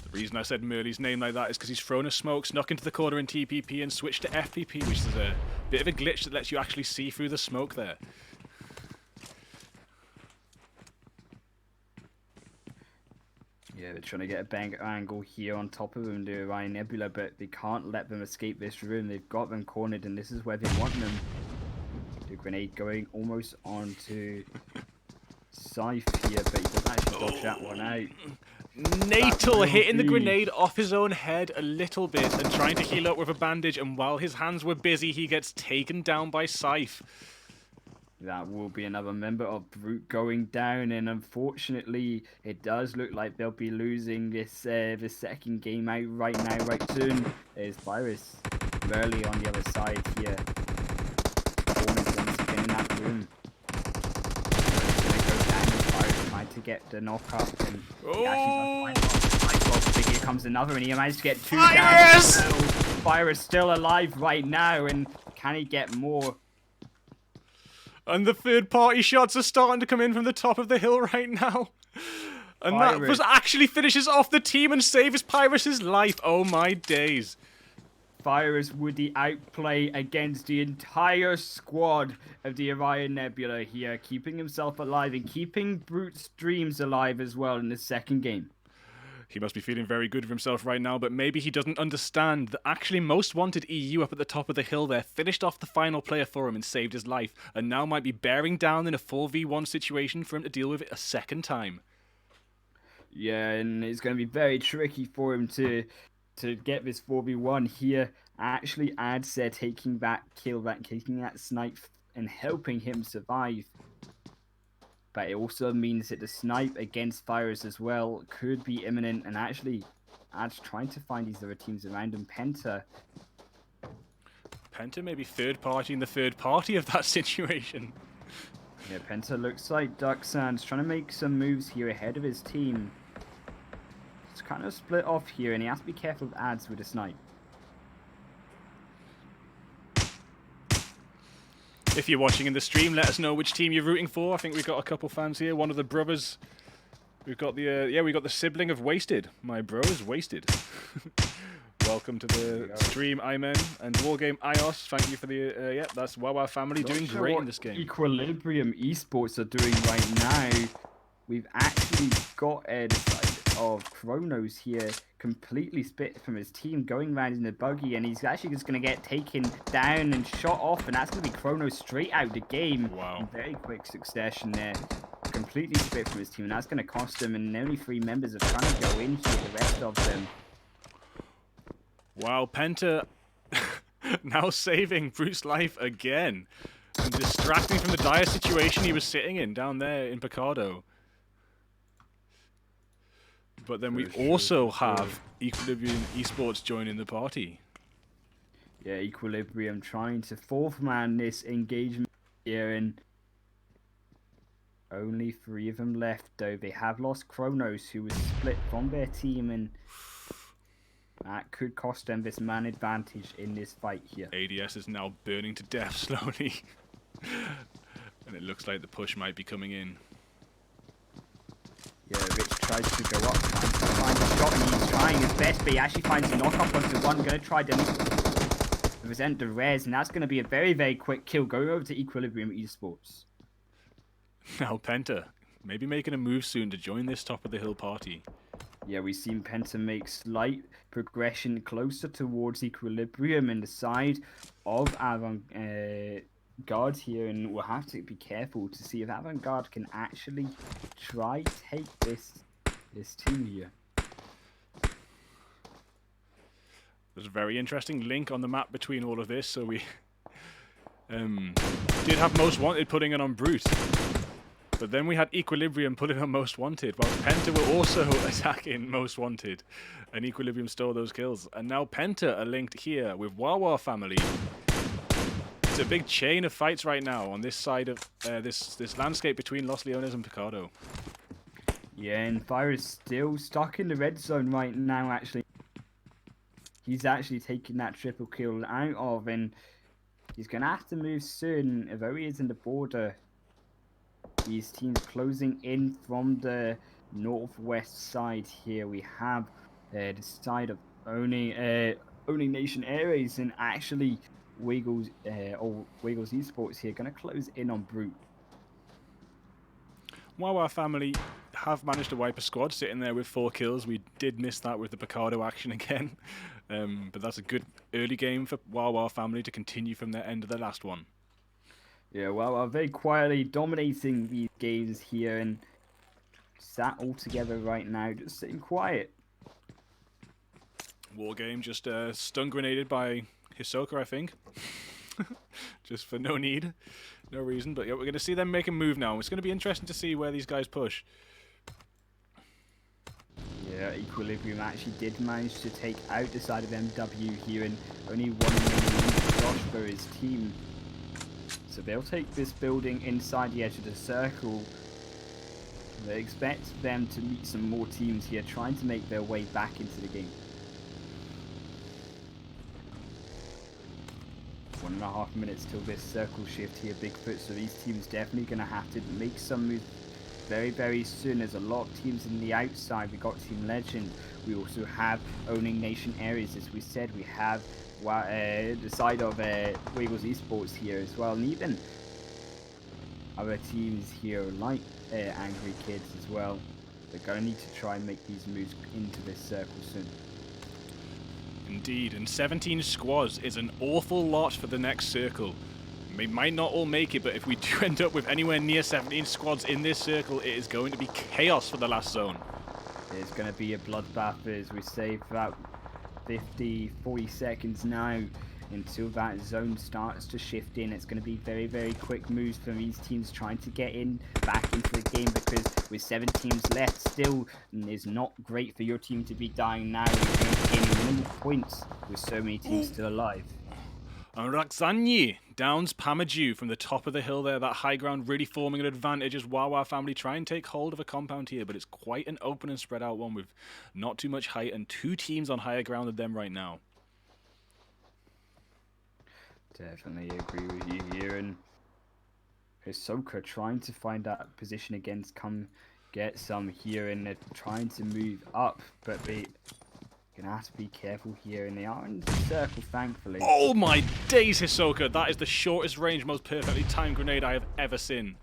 The Reason I said Murley's name like that is because he's thrown a smoke, snuck into the corner in TPP and switched to FPP, which is a bit of a glitch that lets you actually see through the smoke there. Yeah, they're trying to get a bang angle here on top of them, the Orion Nebula, but they can't let them escape this room. They've got them cornered, and this is where they want them. The grenade going almost onto Scythe here, but he doesn't actually dodge that one out. Natal hitting the grenade off his own head a little bit and trying to heal up with a bandage, and while his hands were busy, he gets taken down by Scythe. That will be another member of Brute going down, and unfortunately, it does look like they'll be losing this the second game out right now, right soon. There's Virus Murley on the other side here. Corners once again in that room. Go down with Virus trying to get the knock up, and he actually does find off. But here comes another, and he managed to get two down. Virus still alive right now, and can he get more? And the third-party shots are starting to come in from the top of the hill right now. And that was actually finishes off the team and saves Pyrus' life. Oh my days. Virus would the outplay against the entire squad of the Orion Nebula here, keeping himself alive and keeping Brute's dreams alive as well in the second game. He must be feeling very good of himself right now, but maybe he doesn't understand that actually Most Wanted EU up at the top of the hill there finished off the final player for him and saved his life, and now might be bearing down in a 4v1 situation for him to deal with it a second time. Yeah, and it's going to be very tricky for him to get this 4v1 here. Actually, Adser taking that kill, taking that snipe and helping him survive. But it also means that the snipe against Virus as well could be imminent, and actually Ad's trying to find these other teams around him. Penta may be third party in the third party of that situation. Yeah, Penta looks like Ducksand's trying to make some moves here ahead of his team. It's kind of split off here, and he has to be careful of Ads with the snipe. If you're watching in the stream, let us know which team you're rooting for. I think we've got a couple fans here. One of the brothers. We've got the we got the sibling of Wasted. My bro is Wasted. Welcome to the stream, Iman and Wargame Ios. Thank you for the that's Wawa family doing great in this game. Equilibrium Esports are doing right now. We've actually got the side of Kronos here completely split from his team, going around in the buggy, and he's actually just going to get taken down and shot off, and that's going to be Kronos straight out the game. Wow. In very quick succession there. Completely split from his team, and that's going to cost him, and only 3 members are trying to go in here, the rest of them. Wow, Penta now saving Bruce's life again and distracting from the dire situation he was sitting in down there in Picardo. But then we also have Equilibrium Esports joining the party. Yeah, Equilibrium trying to fourth man this engagement here, and only 3 of them left, though. They have lost Kronos, who was split from their team, and that could cost them this man advantage in this fight here. ADS is now burning to death slowly. And it looks like the push might be coming in. Yeah, Rich tries to go up, trying to find a shot, and he's trying his best, but he actually finds a knock-up onto one. Going to try to present the res, and that's going to be a very, very quick kill. Going over to Equilibrium Esports. Now Penta, maybe making a move soon to join this top of the hill party. Yeah, we've seen Penta make slight progression closer towards Equilibrium in the side of Avant-Garde here, and we'll have to be careful to see if Avant-Garde can actually try take this team here. There's a very interesting link on the map between all of this, so we did have Most Wanted putting it on Brute. But then we had Equilibrium putting on Most Wanted, while Penta were also attacking Most Wanted. And Equilibrium stole those kills. And now Penta are linked here with Wawa family. It's a big chain of fights right now on this side of this landscape between Los Leones and Picardo. Yeah, and Fire is still stuck in the red zone right now, actually. He's actually taking that triple kill out of, and he's going to have to move soon, although he is in the border. These teams closing in from the northwest side here. We have the side of owning Nation Airways, and actually Wiggles Esports here going to close in on Brute. While our family have managed to wipe a squad sitting there with 4 kills, we did miss that with the Picardo action again. But that's a good early game for Wawa family to continue from their end of the last one. Yeah, well, very quietly dominating these games here and sat all together right now, just sitting quiet. War game just stun grenaded by Hisoka, I think. Just for no need, no reason. But yeah, we're going to see them make a move now. It's going to be interesting to see where these guys push. Yeah, Equilibrium actually did manage to take out the side of MW here, and only one remaining Josh for his team. So they'll take this building inside the edge of the circle. They expect them to meet some more teams here, trying to make their way back into the game. 1.5 minutes till this circle shift here, Bigfoot. So these teams definitely going to have to make some moves very, very soon. There's a lot of teams in the outside. We got Team Legend. We also have owning Nation Areas, as we said. We have the side of Wiggles Esports here as well, and even other teams here like Angry Kids as well. They're going to need to try and make these moves into this circle soon. Indeed, and 17 squads is an awful lot for the next circle. We might not all make it, but if we do end up with anywhere near 17 squads in this circle, it is going to be chaos for the last zone. It's going to be a bloodbath, as we say, for about 40 seconds now until that zone starts to shift in. It's going to be very, very quick moves from these teams trying to get in back into the game, because with 7 teams left, still is not great for your team to be dying now and gaining minimal points with so many teams still alive. And Rakzanyi downs Pamaju from the top of the hill there. That high ground really forming an advantage as Wawa family try and take hold of a compound here, but it's quite an open and spread out one with not too much height and 2 teams on higher ground than them right now. Definitely agree with you here, and Hisoka trying to find that position again, come get some here, and they're trying to move up, but they're gonna have to be careful here, and they are in the circle, thankfully. Oh my days, Hisoka! That is the shortest range, most perfectly timed grenade I have ever seen.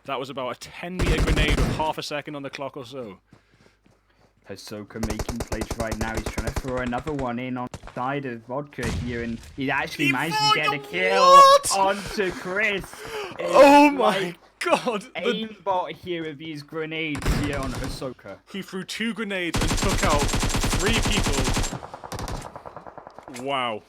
That was about a 10-meter grenade with half a second on the clock or so. Hisoka making plays right now. He's trying to throw another one in on the side of Vodka here, and he actually managed to get a kill onto Chris. Oh my god! Aimbot here with these grenades here on Hisoka. He threw 2 grenades and took out 3 people. Wow.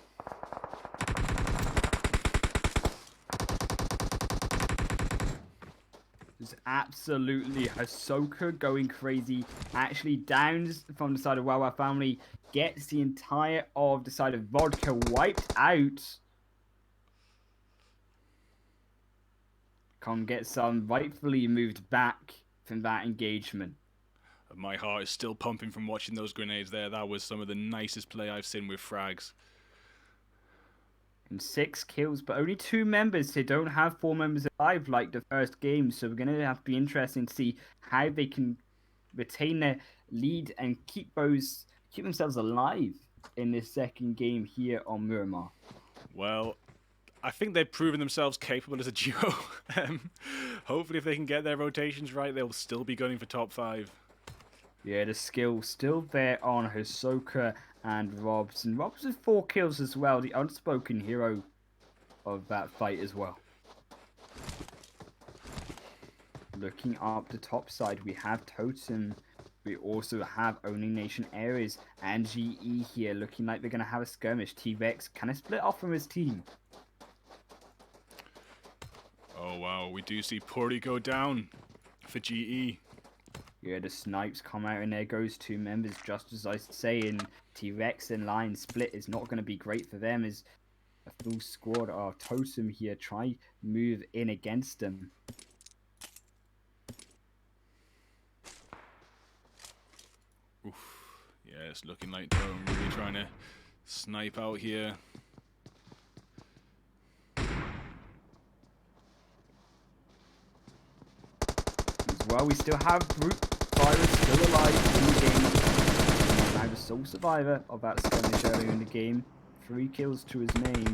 It's absolutely Hisoka going crazy. Actually downs from the side of Wawa family. Gets the entire of the side of Vodka wiped out. Can get some rightfully moved back from that engagement. My heart is still pumping from watching those grenades there. That was some of the nicest play I've seen with frags. And 6 kills, but only 2 members. They don't have 4 members alive like the first game, so we're going to have to be interesting to see how they can retain their lead and keep themselves alive in this second game here on Miramar. Well, I think they've proven themselves capable as a duo. Hopefully if they can get their rotations right, they'll still be gunning for top 5. Yeah, the skill still there on Hisoka and Robs. And Robs with 4 kills as well, the unspoken hero of that fight as well. Looking up the top side, we have Totem. We also have Owning Nation Areas and GE here, looking like they're going to have a skirmish. T-Rex kind of split off from his team. Oh wow, we do see Puri go down for GE. Yeah, the snipes come out and there goes 2 members, just as I say, and T-Rex and Lion split is not going to be great for them as a full squad of Totem here try move in against them. Oof. Yeah, it's looking like Tone really trying to snipe out here. As well, we still have Brute Virus still alive in the game. Now the Soul survivor of that skirmish earlier in the game. 3 kills to his name,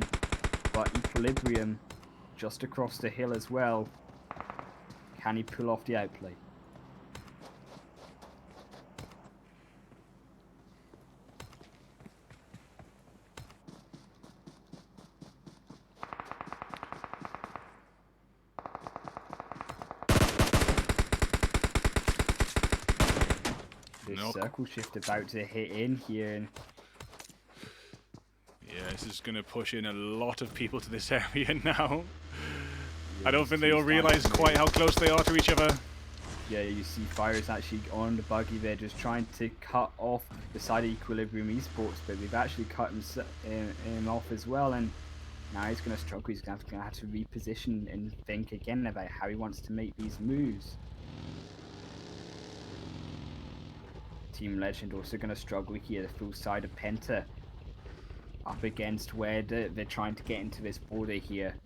but Equilibrium just across the hill as well. Can he pull off the outplay? This circle shift about to hit in here. And yeah, this is going to push in a lot of people to this area now. I don't think they all realise quite how close they are to each other. Yeah, you see Fires actually on the buggy there, just trying to cut off the side of Equilibrium Esports, but they've actually cut him off as well, and now he's going to struggle. He's going to have to reposition and think again about how he wants to make these moves. Team Legend also going to struggle here, the full side of Penta up against where they're trying to get into this border here.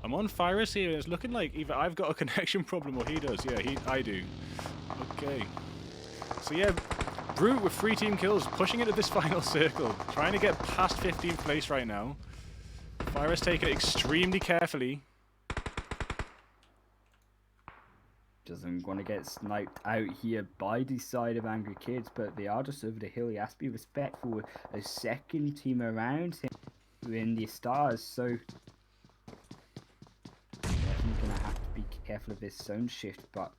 I'm on Fyrus here, and it's looking like either I've got a connection problem or he does. Yeah, I do. Okay. So yeah, Brute with 3 team kills, pushing into this final circle, trying to get past 15th place right now. Fyrus taking it extremely carefully. Doesn't want to get sniped out here by the side of Angry Kids, but they are just over the hill. He has to be respectful with a second team around him in the stars, so he's going to have to be careful of this zone shift, but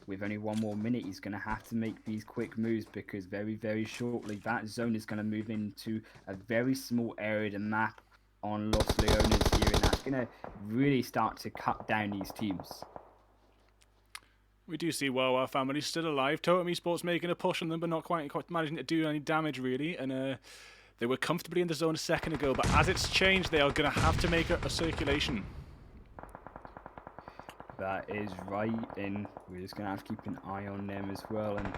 with only 1 more minute, he's going to have to make these quick moves, because very, very shortly, that zone is going to move into a very small area of the map on Los Leones here, and that's going to really start to cut down these teams. We do see Wawa Family still alive. Totem Esports making a push on them, but not quite managing to do any damage, really. And they were comfortably in the zone a second ago, but as it's changed, they are going to have to make a circulation. That is right, and we're just going to have to keep an eye on them as well. And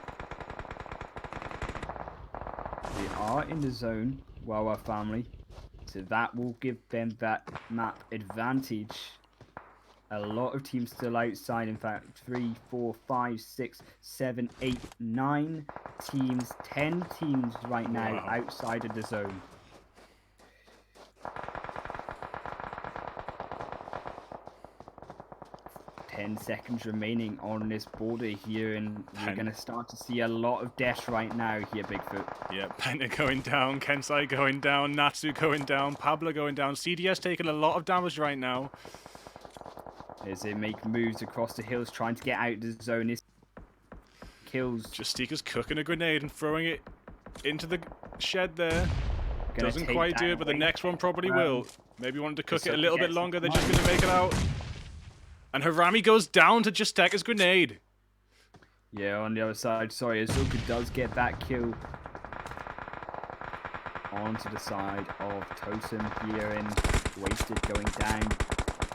they are in the zone, Wawa Family, so that will give them that map advantage. A lot of teams still outside. In fact, 3, 4, 5, 6, 7, 8, 9 teams, 10 teams right now outside of the zone. Seconds remaining on this border here, and we're going to start to see a lot of deaths right now here, Bigfoot. Yeah, Penta going down, Kensai going down, Natsu going down, Pablo going down, CDS taking a lot of damage right now. As they make moves across the hills, trying to get out of the zone. This kills. Justika's cooking a grenade and throwing it into the shed there. Doesn't quite do it, but the next one probably will. Maybe wanted to cook it a little bit longer. They're just going to make it out. And Harami goes down to Justika's grenade. Yeah, on the other side, sorry, Azuka does get that kill onto the side of Totem here, and Wasted going down.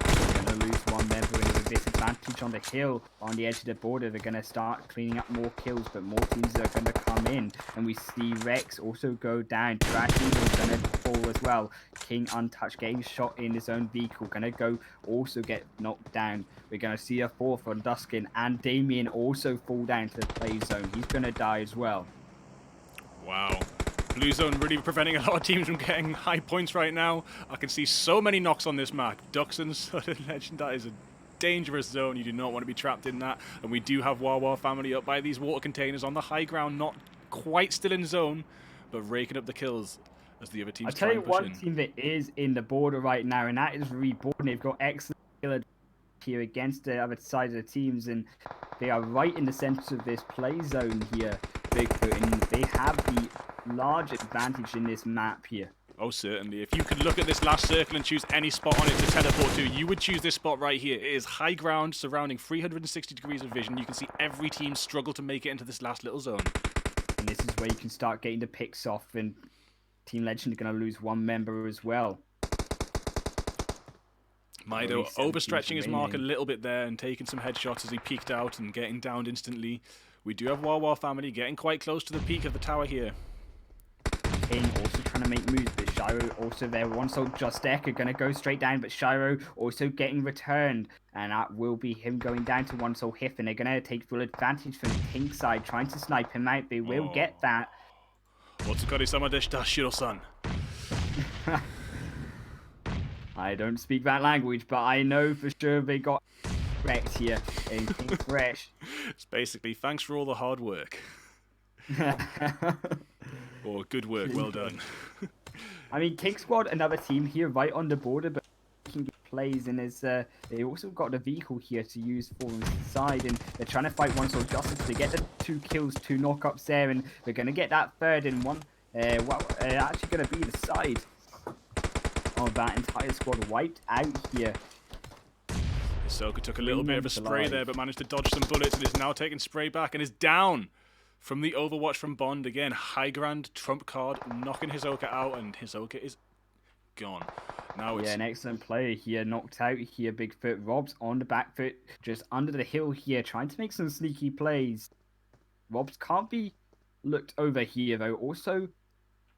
They're going to lose 1 member and with this advantage on the hill on the edge of the border. They're going to start cleaning up more kills, but more teams are going to come in, and we see Rex also go down. Trash Eagle's going to fall as well. King untouched, getting shot in his own vehicle, going to go also get knocked down. We're going to see a 4th on Duskin, and Damien also fall down to the play zone. He's going to die as well. Wow. Blue zone really preventing a lot of teams from getting high points right now. I can see so many knocks on this map. Duxton, Southern Legend, that is a dangerous zone. You do not want to be trapped in that. And we do have Wawa Family up by these water containers on the high ground, not quite still in zone, but raking up the kills as the other teams try and push in. I'll tell you one team that is in the border right now, and that is Reborn. They've got excellent killer here against the other side of the teams, and they are right in the center of this play zone here, Bigfoot, and they have the large advantage in this map here. Oh, certainly. If you could look at this last circle and choose any spot on it to teleport to, you would choose this spot right here. It is high ground surrounding 360 degrees of vision. You can see every team struggle to make it into this last little zone. And this is where you can start getting the picks off, and Team Legend are going to lose 1 member as well. Mido overstretching his mark a little bit there and taking some headshots as he peeked out and getting downed instantly. We do have Wawa Family getting quite close to the peak of the tower here. King also trying to make moves, but Shiro also there. One soul just deck are going to go straight down, but Shiro also getting returned. And that will be him going down to one soul Hif, and they're going to take full advantage from King's side, trying to snipe him out. They will get that. お疲れ様でした、シロさん。I don't speak that language, but I know for sure they got wrecked here in King Fresh. It's basically thanks for all the hard work. Or good work, well done. I mean, King Squad, another team here right on the border, but making plays, and they also got the vehicle here to use for the side, and they're trying to fight one soul justice to get the 2 kills, 2 knockups there, and they're going to get that third, and one, actually going to be the side of that entire squad wiped out here. Hisoka took a little bit of a spray there, but managed to dodge some bullets, and is now taking spray back, and is down from the Overwatch from Bond. Again, high ground trump card, knocking Hisoka out, and Hisoka is gone. Now it's... Yeah, an excellent player here, knocked out here, Bigfoot. Rob's on the back foot, just under the hill here, trying to make some sneaky plays. Rob's can't be looked over here, though. Also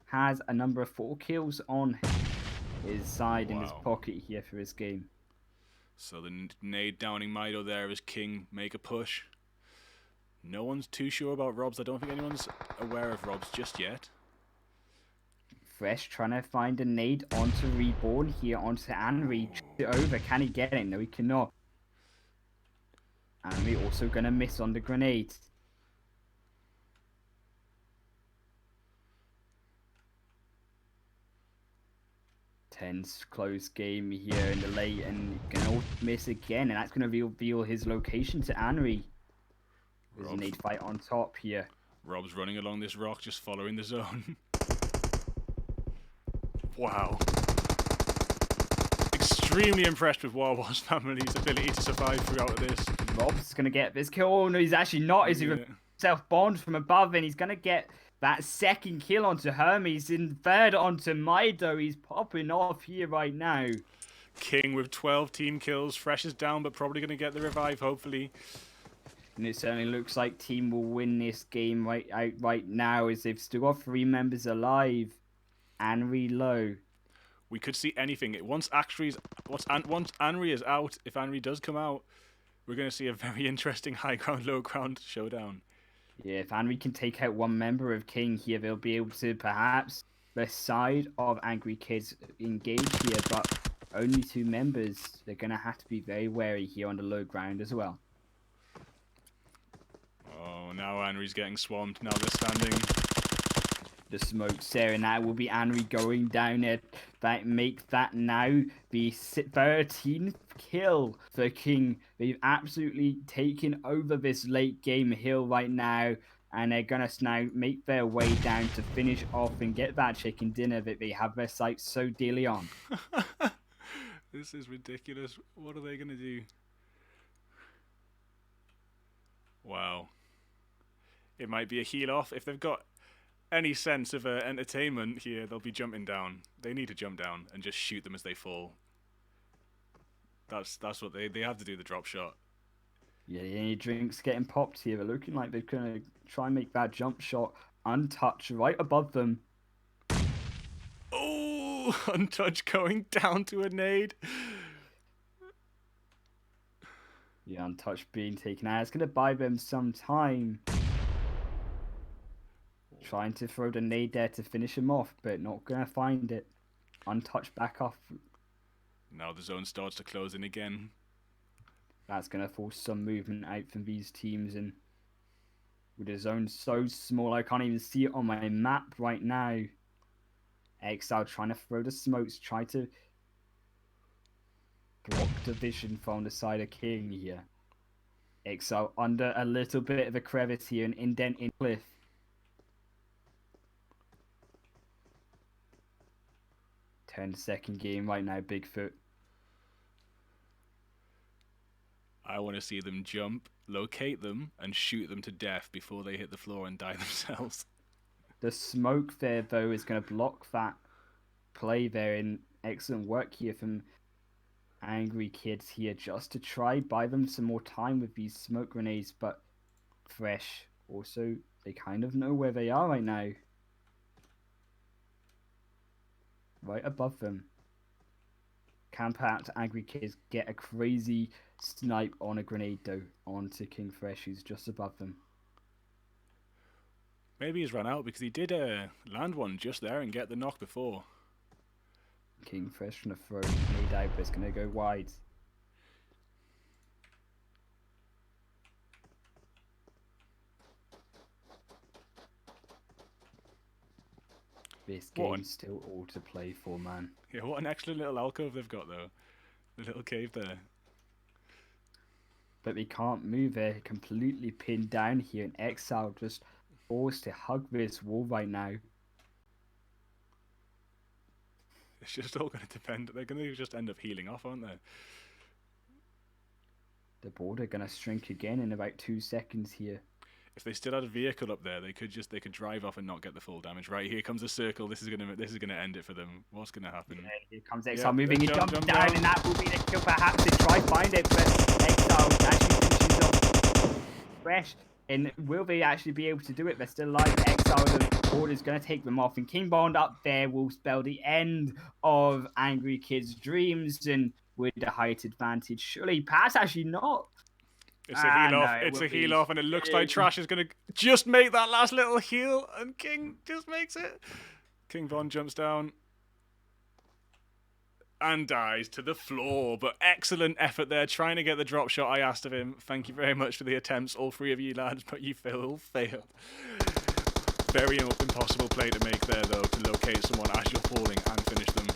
has a number of 4 kills on his side in his pocket here for his game. So the nade downing Mido there as King make a push. No one's too sure about Robs. I don't think anyone's aware of Robs just yet. Fresh trying to find a nade onto Reborn here, onto Anri. Over. Can he get it? No, he cannot. Anri also going to miss on the grenade. Tense, close game here in the late, and going to miss again, and that's going to reveal his location to Anri. There's a nade fight on top here. Rob's running along this rock, just following the zone. Wow. Extremely impressed with Wawa's family's ability to survive throughout this. Rob's going to get this kill. Oh, no, he's actually not. He's self-bombed from above, and he's going to get that second kill onto Hermes, in third onto Mido. He's popping off here right now. King with 12 team kills. Fresh is down, but probably going to get the revive, hopefully. And it certainly looks like team will win this game right now, as they've still got 3 members alive and reload. We could see anything. Once Anri is out, if Anri does come out, we're going to see a very interesting high ground, low ground showdown. Yeah, if Anri can take out 1 member of King here, they'll be able to perhaps the side of Angry Kids engage here, but only 2 members. They're going to have to be very wary here on the low ground as well. Oh, now Anri's getting swamped. Now they're standing. The smoke's there, and that will be Anri going down there. That make that now the 13th kill for King. They've absolutely taken over this late game hill right now, and they're gonna now make their way down to finish off and get that chicken dinner that they have their sights so dearly on. This is ridiculous. What are they gonna do? Wow. It might be a heal off. If they've got any sense of entertainment here, they'll be jumping down. They need to jump down and just shoot them as they fall. That's what they have to do, the drop shot. Yeah, any drinks getting popped here. They're looking like they're gonna try and make that jump shot untouched right above them. Oh, untouched going down to a nade. Yeah, untouched being taken out. It's gonna buy them some time. Trying to throw the nade there to finish him off, but not going to find it. Untouched back off. Now the zone starts to close in again. That's going to force some movement out from these teams. And with the zone so small, I can't even see it on my map right now. Exile trying to throw the smokes, try to block the vision from the side of King here. Exile under a little bit of a crevice here, an indent in cliff. 10-second game right now, Bigfoot. I want to see them jump, locate them, and shoot them to death before they hit the floor and die themselves. The smoke there, though, is going to block that play there, and excellent work here from Angry Kids here, just to try buy them some more time with these smoke grenades, but Fresh also, they kind of know where they are right now. right above them. Can perhaps Angry Kids get a crazy snipe on a grenade though onto King Fresh, who's just above them? Maybe he's run out because he did land one just there and get the knock before. King Fresh trying to throw a grenade out, but it's going to go wide. This game's still all to play for, man. Yeah, what an excellent little alcove they've got though. The little cave there. But they can't move. They're completely pinned down here, and Exile just forced to hug this wall right now. It's just all going to depend. They're going to just end up healing off, aren't they? The border going to shrink again in about 2 seconds here. If they still had a vehicle up there, they could drive off and not get the full damage. Right, here comes the circle. This is gonna end it for them. What's gonna happen? Yeah, here comes Exile moving. He jump down, and that will be the kill. Perhaps they try find it, but Exile actually finishes off Fresh. And will they actually be able to do it? They're still alive. Exile, the border is going to take them off, and King Bond up there will spell the end of Angry Kids' dreams. And with the height advantage, surely, perhaps actually not. It's a heal off. It's a heal off, and it looks like Trash is going to just make that last little heal, and King just makes it. King Von jumps down and dies to the floor, but excellent effort there, trying to get the drop shot I asked of him. Thank you very much for the attempts, all three of you lads, but you failed. Very impossible play to make there, though, to locate someone as you're falling and finish them.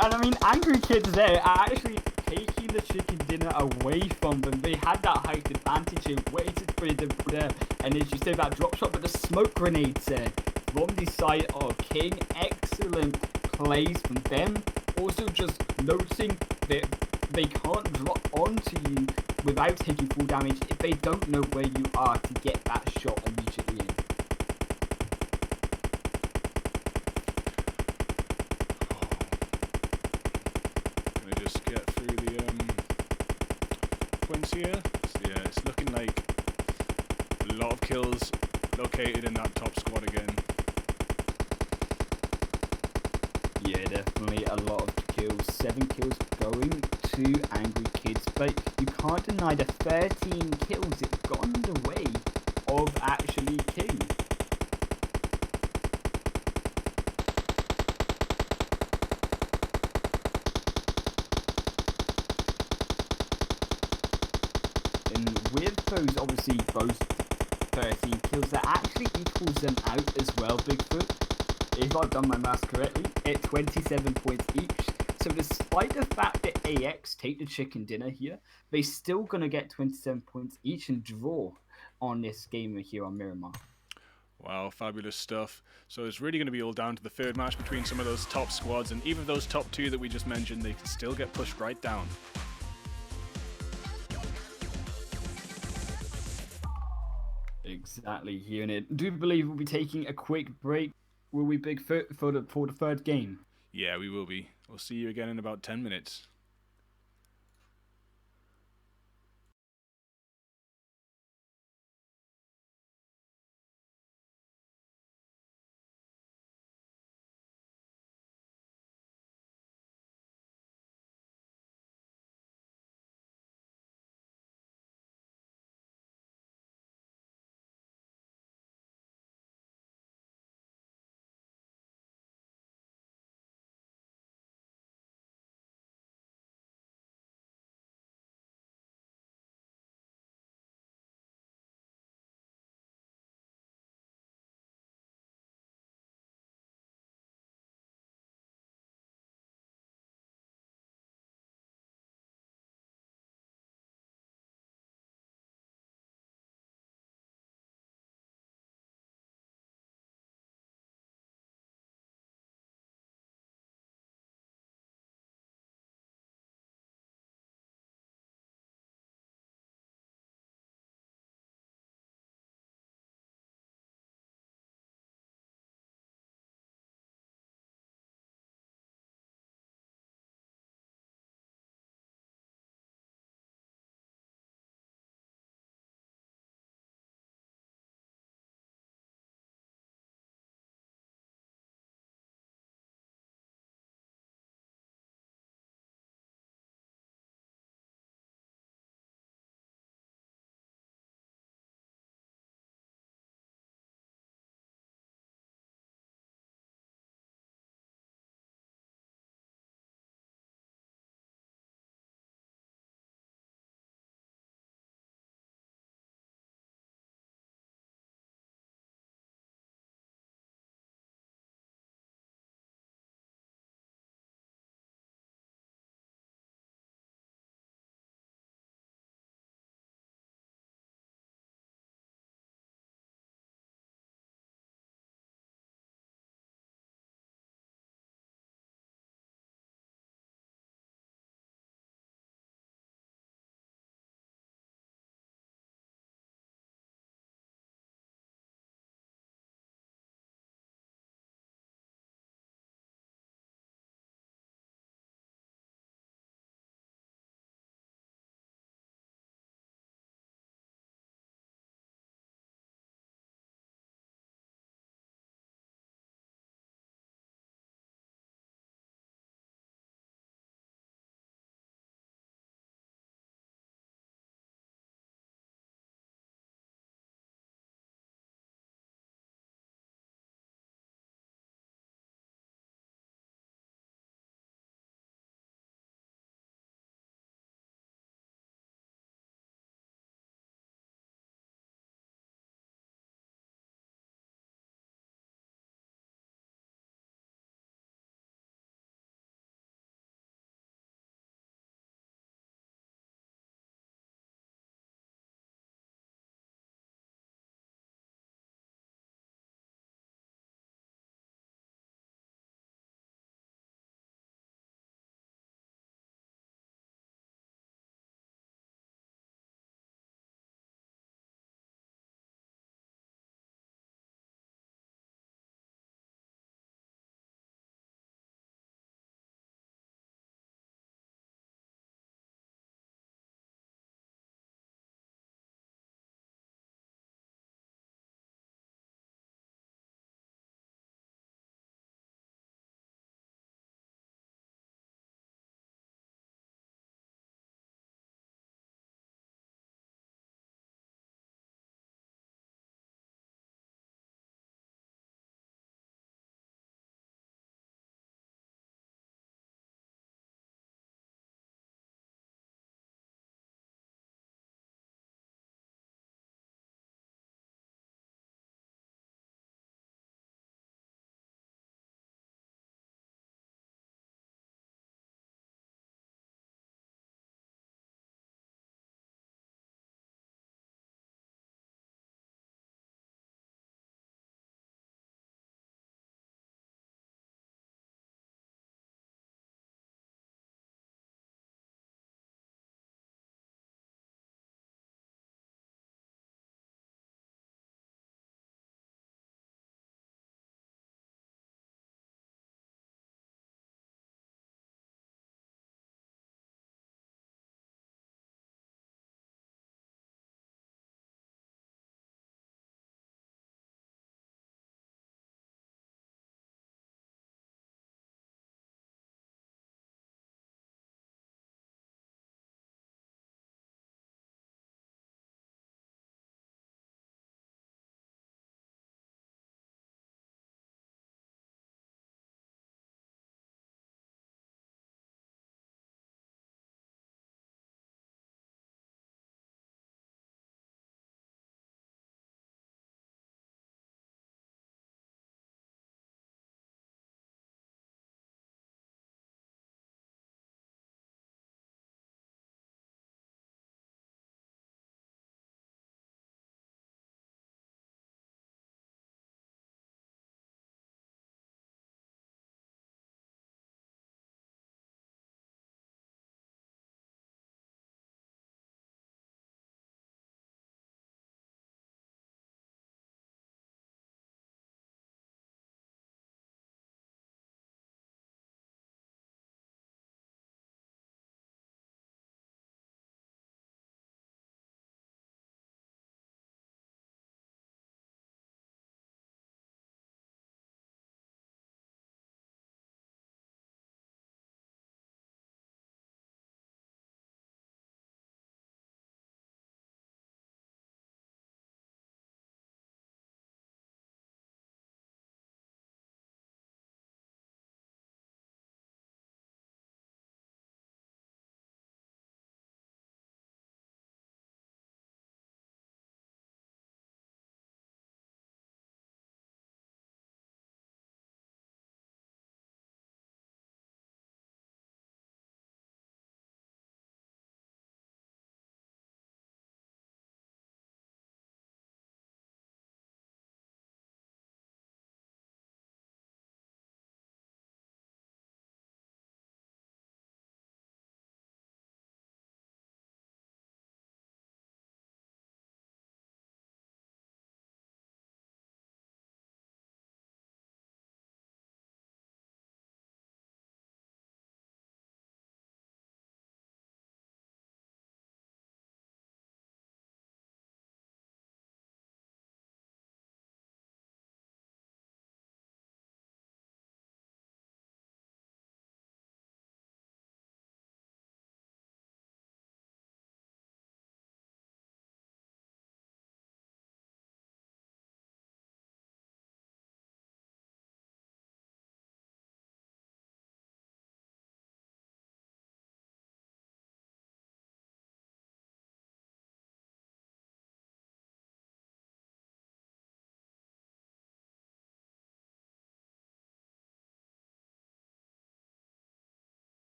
And I mean, Angry Kids there are actually taking the chicken dinner away from them. They had that height advantage. They waited for them there. And as you said, that drop shot, but the smoke grenades there from the side of King. Excellent plays from them. Also just noticing that they can't drop onto you without taking full damage if they don't know where you are to get that shot immediately in. Here. So yeah, it's looking like a lot of kills located in that top squad again. Yeah, definitely a lot of kills. 7 kills going to Angry Kids, but you can't deny the 13 kills that gone the way of actually King. With those, obviously, those 13 kills, that actually equals them out as well, Bigfoot. If I've done my maths correctly, at 27 points each. So despite the fact that AX take the chicken dinner here, they're still going to get 27 points each and draw on this game here on Miramar. Wow, fabulous stuff. So it's really going to be all down to the third match between some of those top squads, and even those top 2 that we just mentioned, they can still get pushed right down. Exactly, here and it. Do you believe we'll be taking a quick break? Will we, Bigfoot, for the third game? Yeah, we will be. We'll see you again in about 10 minutes.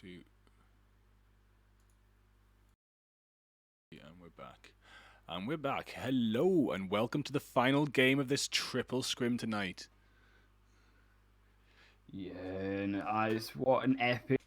2. And we're back. And we're back. Hello, and welcome to the final game of this triple scrim tonight. Yeah, nice. What an epic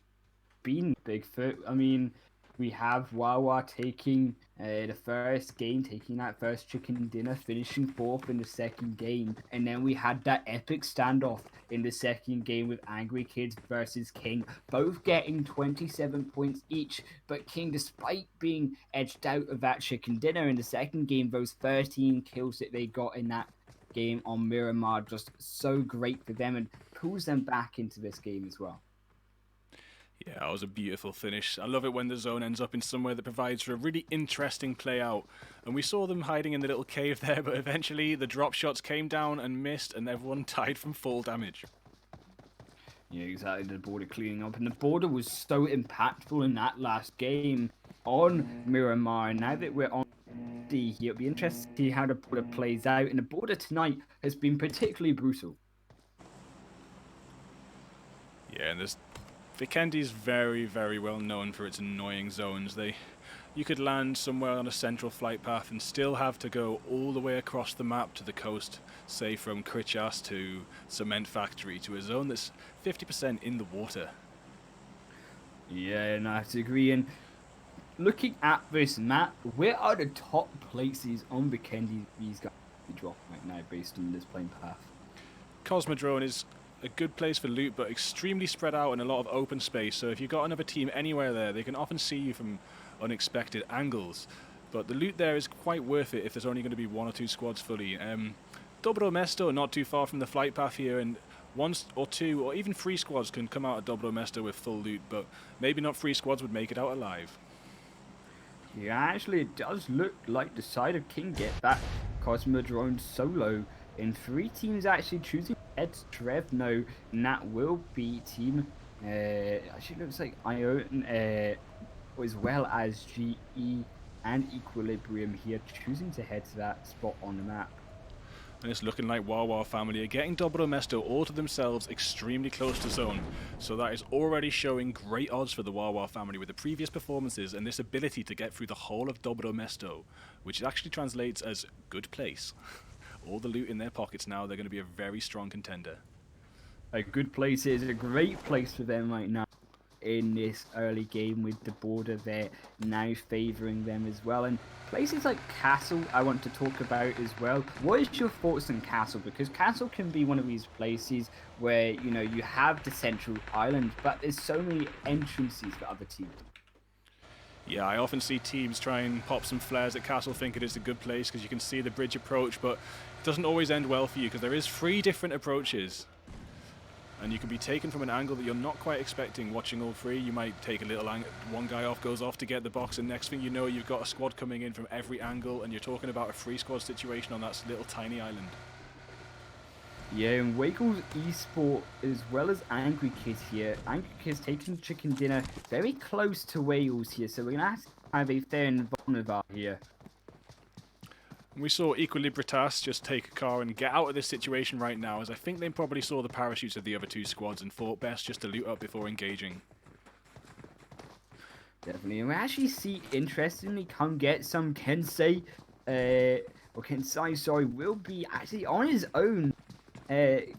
been, Bigfoot. I mean, we have Wawa taking the first game, taking that first chicken dinner, finishing fourth in the second game. And then we had that epic standoff in the second game with Angry Kids versus King, both getting 27 points each. But King, despite being edged out of that chicken dinner in the second game, those 13 kills that they got in that game on Miramar, just so great for them and pulls them back into this game as well. Yeah, that was a beautiful finish. I love it when the zone ends up in somewhere that provides for a really interesting play out. And we saw them hiding in the little cave there, but eventually the drop shots came down and missed, and everyone died from full damage. Yeah, exactly. The border cleaning up, and the border was so impactful in that last game on Miramar. Now that we're on D here, it'll be interesting to see how the border plays out. And the border tonight has been particularly brutal. Yeah, and Vikendi's very, very well known for its annoying zones. You could land somewhere on a central flight path and still have to go all the way across the map to the coast, say from Krichas to Cement Factory, to a zone that's 50% in the water. Yeah, and I have to agree. And looking at this map, where are the top places on Vikendi these guys drop right now based on this playing path? Cosmodrome is a good place for loot, but extremely spread out in a lot of open space. So if you've got another team anywhere there, they can often see you from unexpected angles. But the loot there is quite worth it if there's only going to be 1 or 2 squads fully. Dobro Mesto not too far from the flight path here, and 1 or 2 or even 3 squads can come out of Dobro Mesto with full loot, but maybe not 3 squads would make it out alive. Yeah, actually, it does look like the side of King get that Cosmodrome solo. And 3 teams actually choosing Ed Trevno, and that will be team. Actually, looks like Ion, as well as GE and Equilibrium here, choosing to head to that spot on the map. And it's looking like Wawa family are getting Dobro Mesto all to themselves extremely close to zone. So that is already showing great odds for the Wawa family with the previous performances and this ability to get through the whole of Dobro Mesto, which actually translates as good place. All the loot in their pockets now, they're going to be a very strong contender. A good place is a great place for them right now in this early game with the border there now favouring them as well. And places like Castle I want to talk about as well. What is your thoughts on Castle? Because Castle can be one of these places where, you know, you have the central island, but there's so many entrances for other teams. Yeah, I often see teams try and pop some flares at Castle, think it is a good place because you can see the bridge approach, but it doesn't always end well for you because there is 3 different approaches. And you can be taken from an angle that you're not quite expecting. Watching all 3, you might take a little angle, one guy off, goes off to get the box, and next thing you know, you've got a squad coming in from every angle, and you're talking about a 3-squad situation on that little tiny island. Yeah, and Wakel's Esport as well as Angry Kids here. Angry Kids taking chicken dinner very close to Wales here, so we're going to have a fair and vulnerable here. We saw Equilibritas just take a car and get out of this situation right now, as I think they probably saw the parachutes of the other 2 squads and thought best just to loot up before engaging. Definitely, and we actually see, interestingly, come get some Kensei, or Kensai, sorry, will be actually on his own,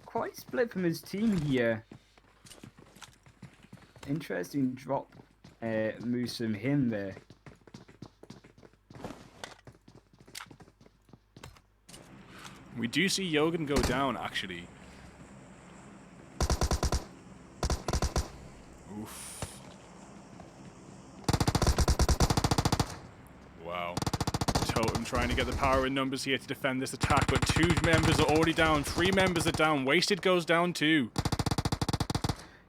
quite split from his team here. Interesting drop moves from him there. We do see Yogan go down, actually. Oof. Wow. Totem trying to get the power in numbers here to defend this attack, but 2 members are already down, 3 members are down. Wasted goes down too.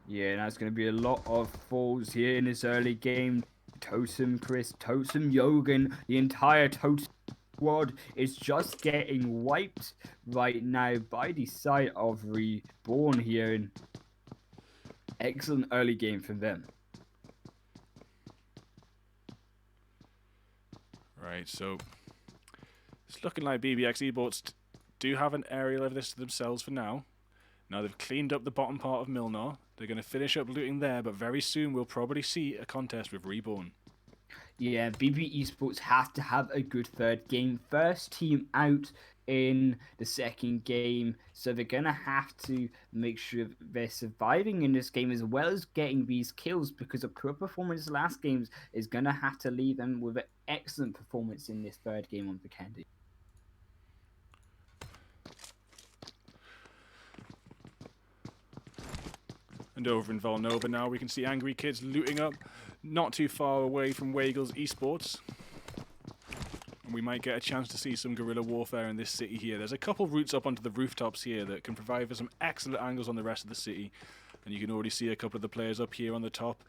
Yeah, that's going to be a lot of falls here in this early game. Totem Chris, Totem Yogan, the entire Totem squad is just getting wiped right now by the side of Reborn here. And excellent early game from them. Right, so it's looking like BBX esports do have an aerial of this to themselves for now. Now they've cleaned up the bottom part of Milnar. They're going to finish up looting there, but very soon we'll probably see a contest with Reborn. Yeah, BB Esports has to have a good third game. First team out in the second game, so they're gonna have to make sure they're surviving in this game as well as getting these kills, because a poor performance last games is gonna have to leave them with an excellent performance in this third game on the Candy. And over in Volnova now, we can see Angry Kids looting up not too far away from Wagel's Esports. And we might get a chance to see some guerrilla warfare in this city here. There's a couple routes up onto the rooftops here that can provide for some excellent angles on the rest of the city. And you can already see a couple of the players up here on the top.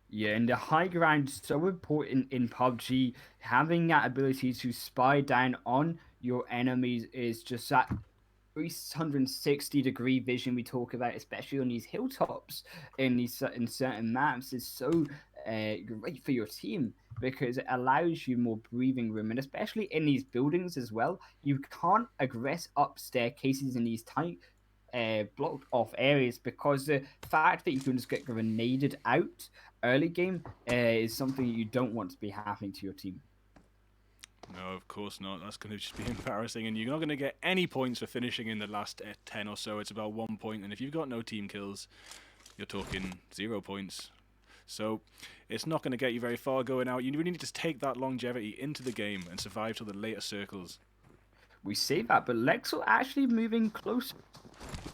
Yeah, and the high ground is so important in PUBG. Having that ability to spy down on your enemies is just that 360-degree vision we talk about, especially on these hilltops in certain maps, is so great for your team because it allows you more breathing room, and especially in these buildings as well. You can't aggress up staircases in these tight blocked off areas because the fact that you can just get grenaded out early game is something you don't want to be happening to your team. No, of course not. That's going to just be embarrassing, and you're not going to get any points for finishing in the last 10 or so. It's about 1 point, and if you've got no team kills, you're talking 0 points. So it's not going to get you very far going out. You really need to take that longevity into the game and survive to the later circles. We say that, but Lexel actually moving closer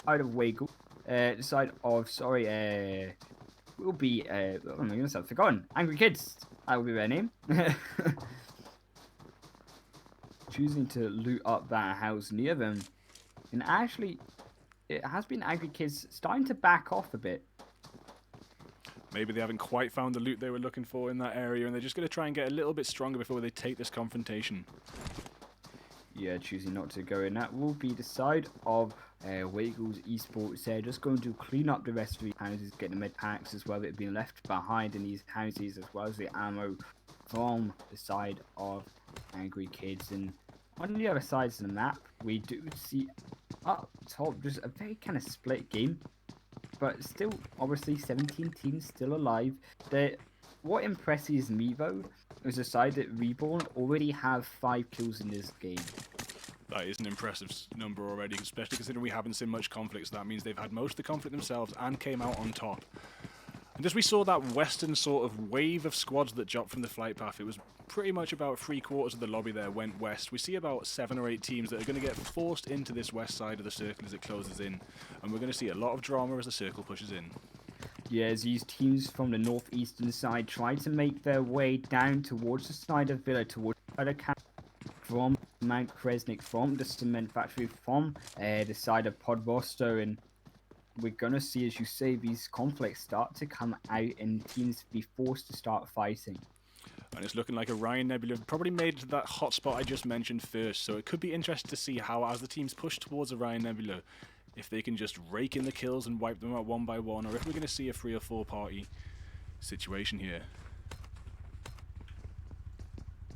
out of Wagel. The side of, sorry, will be, oh my goodness, I've forgotten. Angry Kids, that will be their name. Choosing to loot up that house near them. And actually, it has been Angry Kids starting to back off a bit. Maybe they haven't quite found the loot they were looking for in that area, and they're just going to try and get a little bit stronger before they take this confrontation. Yeah, choosing not to go in. That will be the side of Wagel's Esports. They're just going to clean up the rest of the houses, get the med packs as well that have been left behind in these houses, as well as the ammo from the side of Angry Kids. And on the other sides of the map, we do see up top just a very kind of split game. But still, obviously, 17 teams still alive. What impresses me, though, is the side that Reborn already have 5 kills in this game. That is an impressive number already, especially considering we haven't seen much conflict. So that means they've had most of the conflict themselves and came out on top. And as we saw that western sort of wave of squads that dropped from the flight path, it was pretty much about 3/4 of the lobby there went west. We see about 7 or 8 teams that are going to get forced into this west side of the circle as it closes in. And we're going to see a lot of drama as the circle pushes in. Yeah, as these teams from the northeastern side try to make their way down towards the side of Villa, towards the camp from Mount Kresnik, from the cement factory, from the side of Podvosto, and we're going to see, as you say, these conflicts start to come out and teams be forced to start fighting. And it's looking like Orion Nebula probably made it to that hotspot I just mentioned first, so it could be interesting to see how, as the teams push towards Orion Nebula, if they can just rake in the kills and wipe them out one by one, or if we're going to see a 3 or 4 party situation here.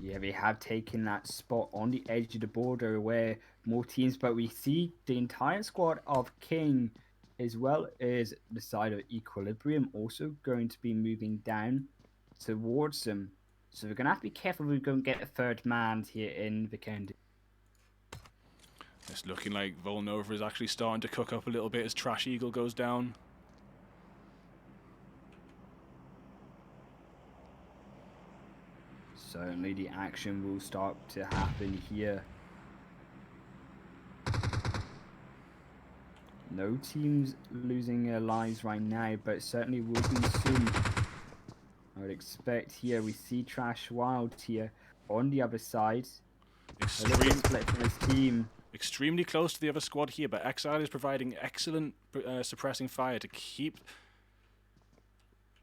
Yeah, they have taken that spot on the edge of the border where more teams, but we see the entire squad of King, as well as the side of Equilibrium, also going to be moving down towards them. So we're going to have to be careful we're going to get a third man here in Vikendi. It's looking like Volnova is actually starting to cook up a little bit as Trash Eagle goes down. Certainly the action will start to happen here. No teams losing their lives right now, but certainly will be soon. I would expect here we see Trash Wild here on the other side. A little bit split from his team. Extremely close to the other squad here, but Exile is providing excellent suppressing fire to keep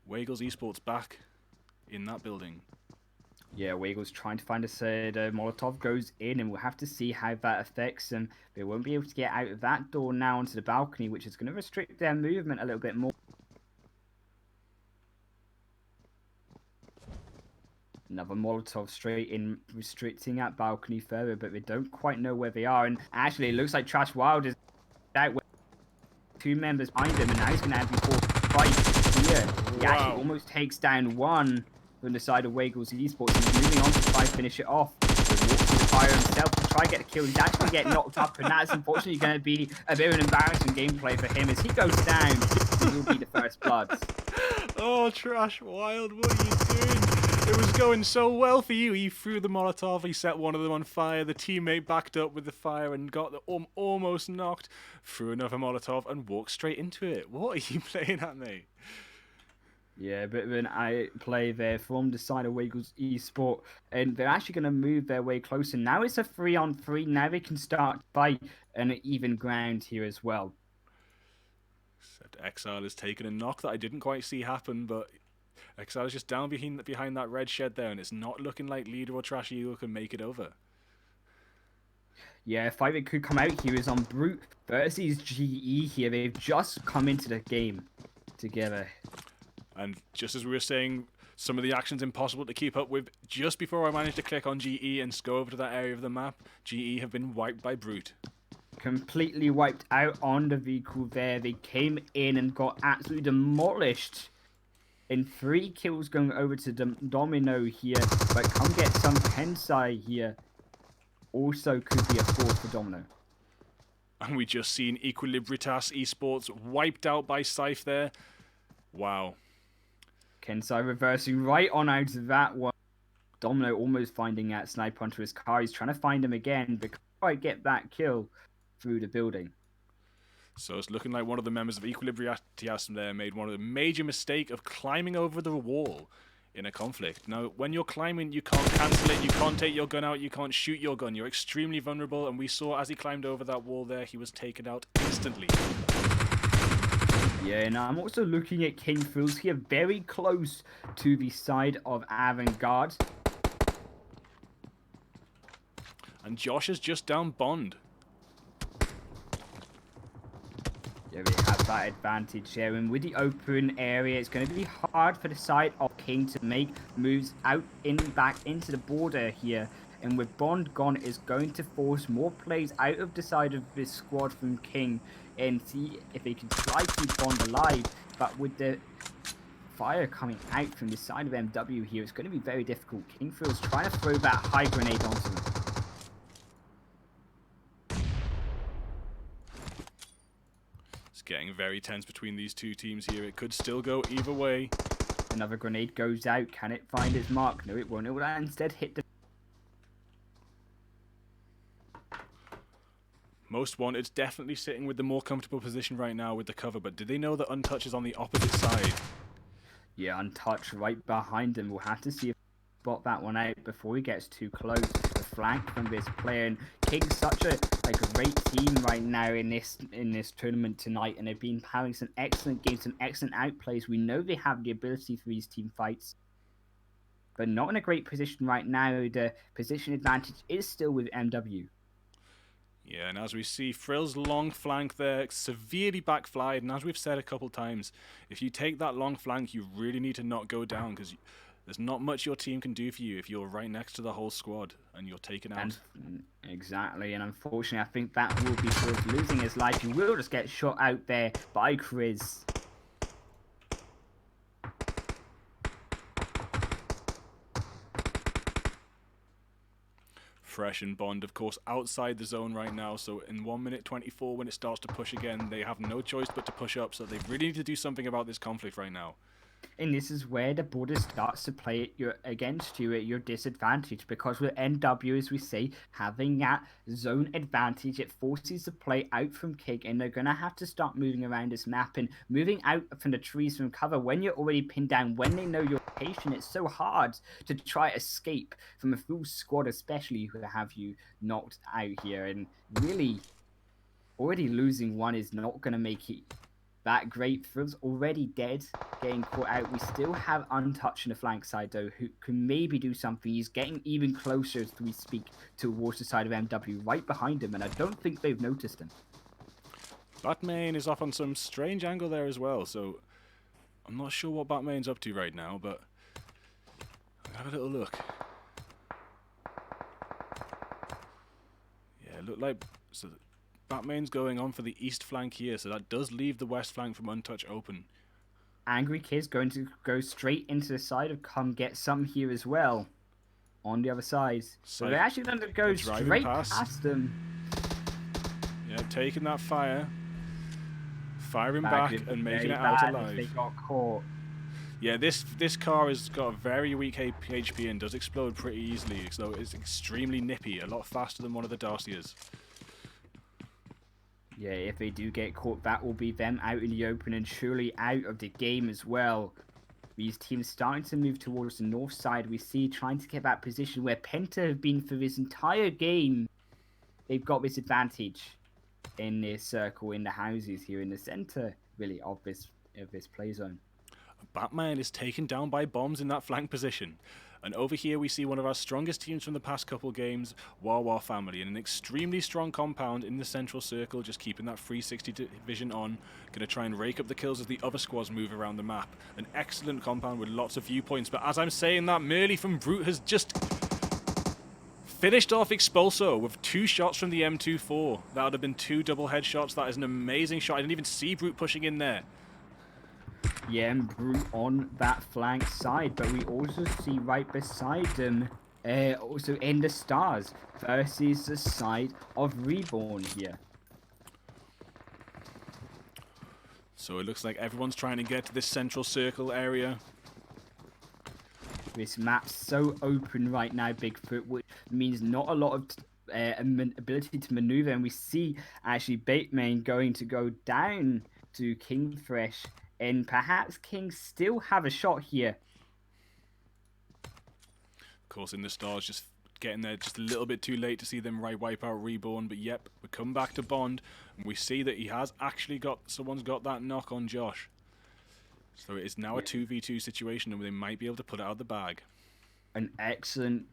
Wagel's Esports back in that building. Yeah, Wagel's trying to find a third. Molotov goes in, and we'll have to see how that affects them. They won't be able to get out of that door now onto the balcony, which is going to restrict their movement a little bit more. Another Molotov straight in, restricting that balcony further, but they don't quite know where they are. And actually, it looks like Trash Wild is out with 2 members behind him, and now he's going to have before fight here. He actually almost takes down one from the side of Wiggles Esports. He's moving on to try to finish it off. He walks to the fire himself to try to get a kill. He's actually getting knocked up, and that's unfortunately going to be a bit of an embarrassing gameplay for him. As he goes down, he will be the first blood. Oh, Trash Wild, what are you doing? It was going so well for you. He threw the Molotov, he set one of them on fire, the teammate backed up with the fire and got the almost knocked, threw another Molotov and walked straight into it. What are you playing at, mate? Yeah, a bit of an play there from the side of Wiggles Esport, and they're actually going to move their way closer. Now it's a 3-on-3. Now they can start to fight an even ground here as well. Exile has taken a knock that I didn't quite see happen, but Exile is just down behind that red shed there, and it's not looking like Leader or Trash Eagle can make it over. Yeah, fight that could come out here is on Brute versus GE here. They've just come into the game together. And just as we were saying, some of the actions impossible to keep up with, just before I managed to click on GE and go over to that area of the map, GE have been wiped by Brute. Completely wiped out on the vehicle there. They came in and got absolutely demolished. And 3 kills going over to Domino here. But come get some Tensai here. Also could be a 4 for Domino. And we just seen Equilibritas Esports wiped out by Scythe there. Wow. Kensai reversing right on out of that one. Domino almost finding out Snipe onto his car. He's trying to find him again, but can't quite get that kill through the building. So it's looking like one of the members of Equilibritas there made one of the major mistake of climbing over the wall in a conflict. Now, when you're climbing, you can't cancel it, you can't take your gun out, you can't shoot your gun. You're extremely vulnerable, and we saw as he climbed over that wall there, he was taken out instantly. Yeah, and I'm also looking at King Fools here, very close to the side of Avantgarde. And Josh has just down Bond. Yeah, they have that advantage here, and with the open area, it's going to be hard for the side of King to make moves out back into the border here. And with Bond gone, it's going to force more plays out of the side of this squad from King and see if they can try to keep Bond alive. But with the fire coming out from the side of MW here, it's going to be very difficult. Kingfield's trying to throw that high grenade onto them. It's getting very tense between these two teams here. It could still go either way. Another grenade goes out. Can it find its mark? No, it won't. It will instead hit the... Most Wanted's definitely sitting with the more comfortable position right now with the cover, but did they know that Untouch is on the opposite side? Yeah, Untouch right behind him. We'll have to see if he spot that one out before he gets too close. The flank from this player, and King's such a great team right now in this tournament tonight, and they've been having some excellent games, some excellent outplays. We know they have the ability for these team fights, but not in a great position right now. The position advantage is still with MW. Yeah, and as we see, Frill's long flank there, severely backflied, and as we've said a couple times, if you take that long flank, you really need to not go down, because there's not much your team can do for you if you're right next to the whole squad, and you're taken out. Exactly, and unfortunately, I think that will be Chris losing his life. He will just get shot out there by Chris. Fresh and Bond, of course, outside the zone right now, so in 1 minute 24 when it starts to push again, they have no choice but to push up, so they really need to do something about this conflict right now. And this is where the border starts to play against you at your disadvantage, because with NW, as we say, having that zone advantage, it forces the play out from Kick, and they're going to have to start moving around this map and moving out from the trees from cover when you're already pinned down, when they know your location. It's so hard to try escape from a full squad, especially who have you knocked out here, and really already losing one is not going to make it that great. Frill's already dead, getting caught out. We still have Untouched on the flank side, though, who can maybe do something. He's getting even closer as we speak towards the side of MW, right behind him, and I don't think they've noticed him. Batman is off on some strange angle there as well, so I'm not sure what Batman's up to right now, but have a little look. Yeah, it looked like Batman's going on for the east flank here, so that does leave the west flank from Untouch open. Angry Kid's going to go straight into the side of come get some here as well. On the other side. So they're actually going to go straight past them. Yeah, taking that fire. Firing back and making it out alive. They got caught. Yeah, this car has got a very weak HP and does explode pretty easily, so it's extremely nippy, a lot faster than one of the Darcias. Yeah, if they do get caught, that will be them out in the open and surely out of the game as well. These teams starting to move towards the north side. We see trying to get that position where Penta have been for this entire game. They've got this advantage in this circle, in the houses here in the center, really, of this play zone. Batman is taken down by bombs in that flank position. And over here we see one of our strongest teams from the past couple games, Wawa Family, in an extremely strong compound in the central circle, just keeping that 360 vision on. Going to try and rake up the kills as the other squads move around the map. An excellent compound with lots of viewpoints, but as I'm saying that, Merely from Brute has just finished off Expulso with 2 shots from the M24. That would have been 2 double headshots. That is an amazing shot. I didn't even see Brute pushing in there. Yeah, and Brute on that flank side, but we also see right beside them, also in the stars, versus the side of Reborn here. So it looks like everyone's trying to get to this central circle area. This map's so open right now, Bigfoot, which means not a lot of ability to maneuver, and we see actually Bateman going to go down to Kingfresh. And perhaps King still have a shot here. Of course, in the stars, just getting there just a little bit too late to see them wipe out Reborn. But yep, we come back to Bond, and we see that he has actually got, someone's got that knock on Josh. So it is now a 2v2 situation, and they might be able to put it out of the bag. An excellent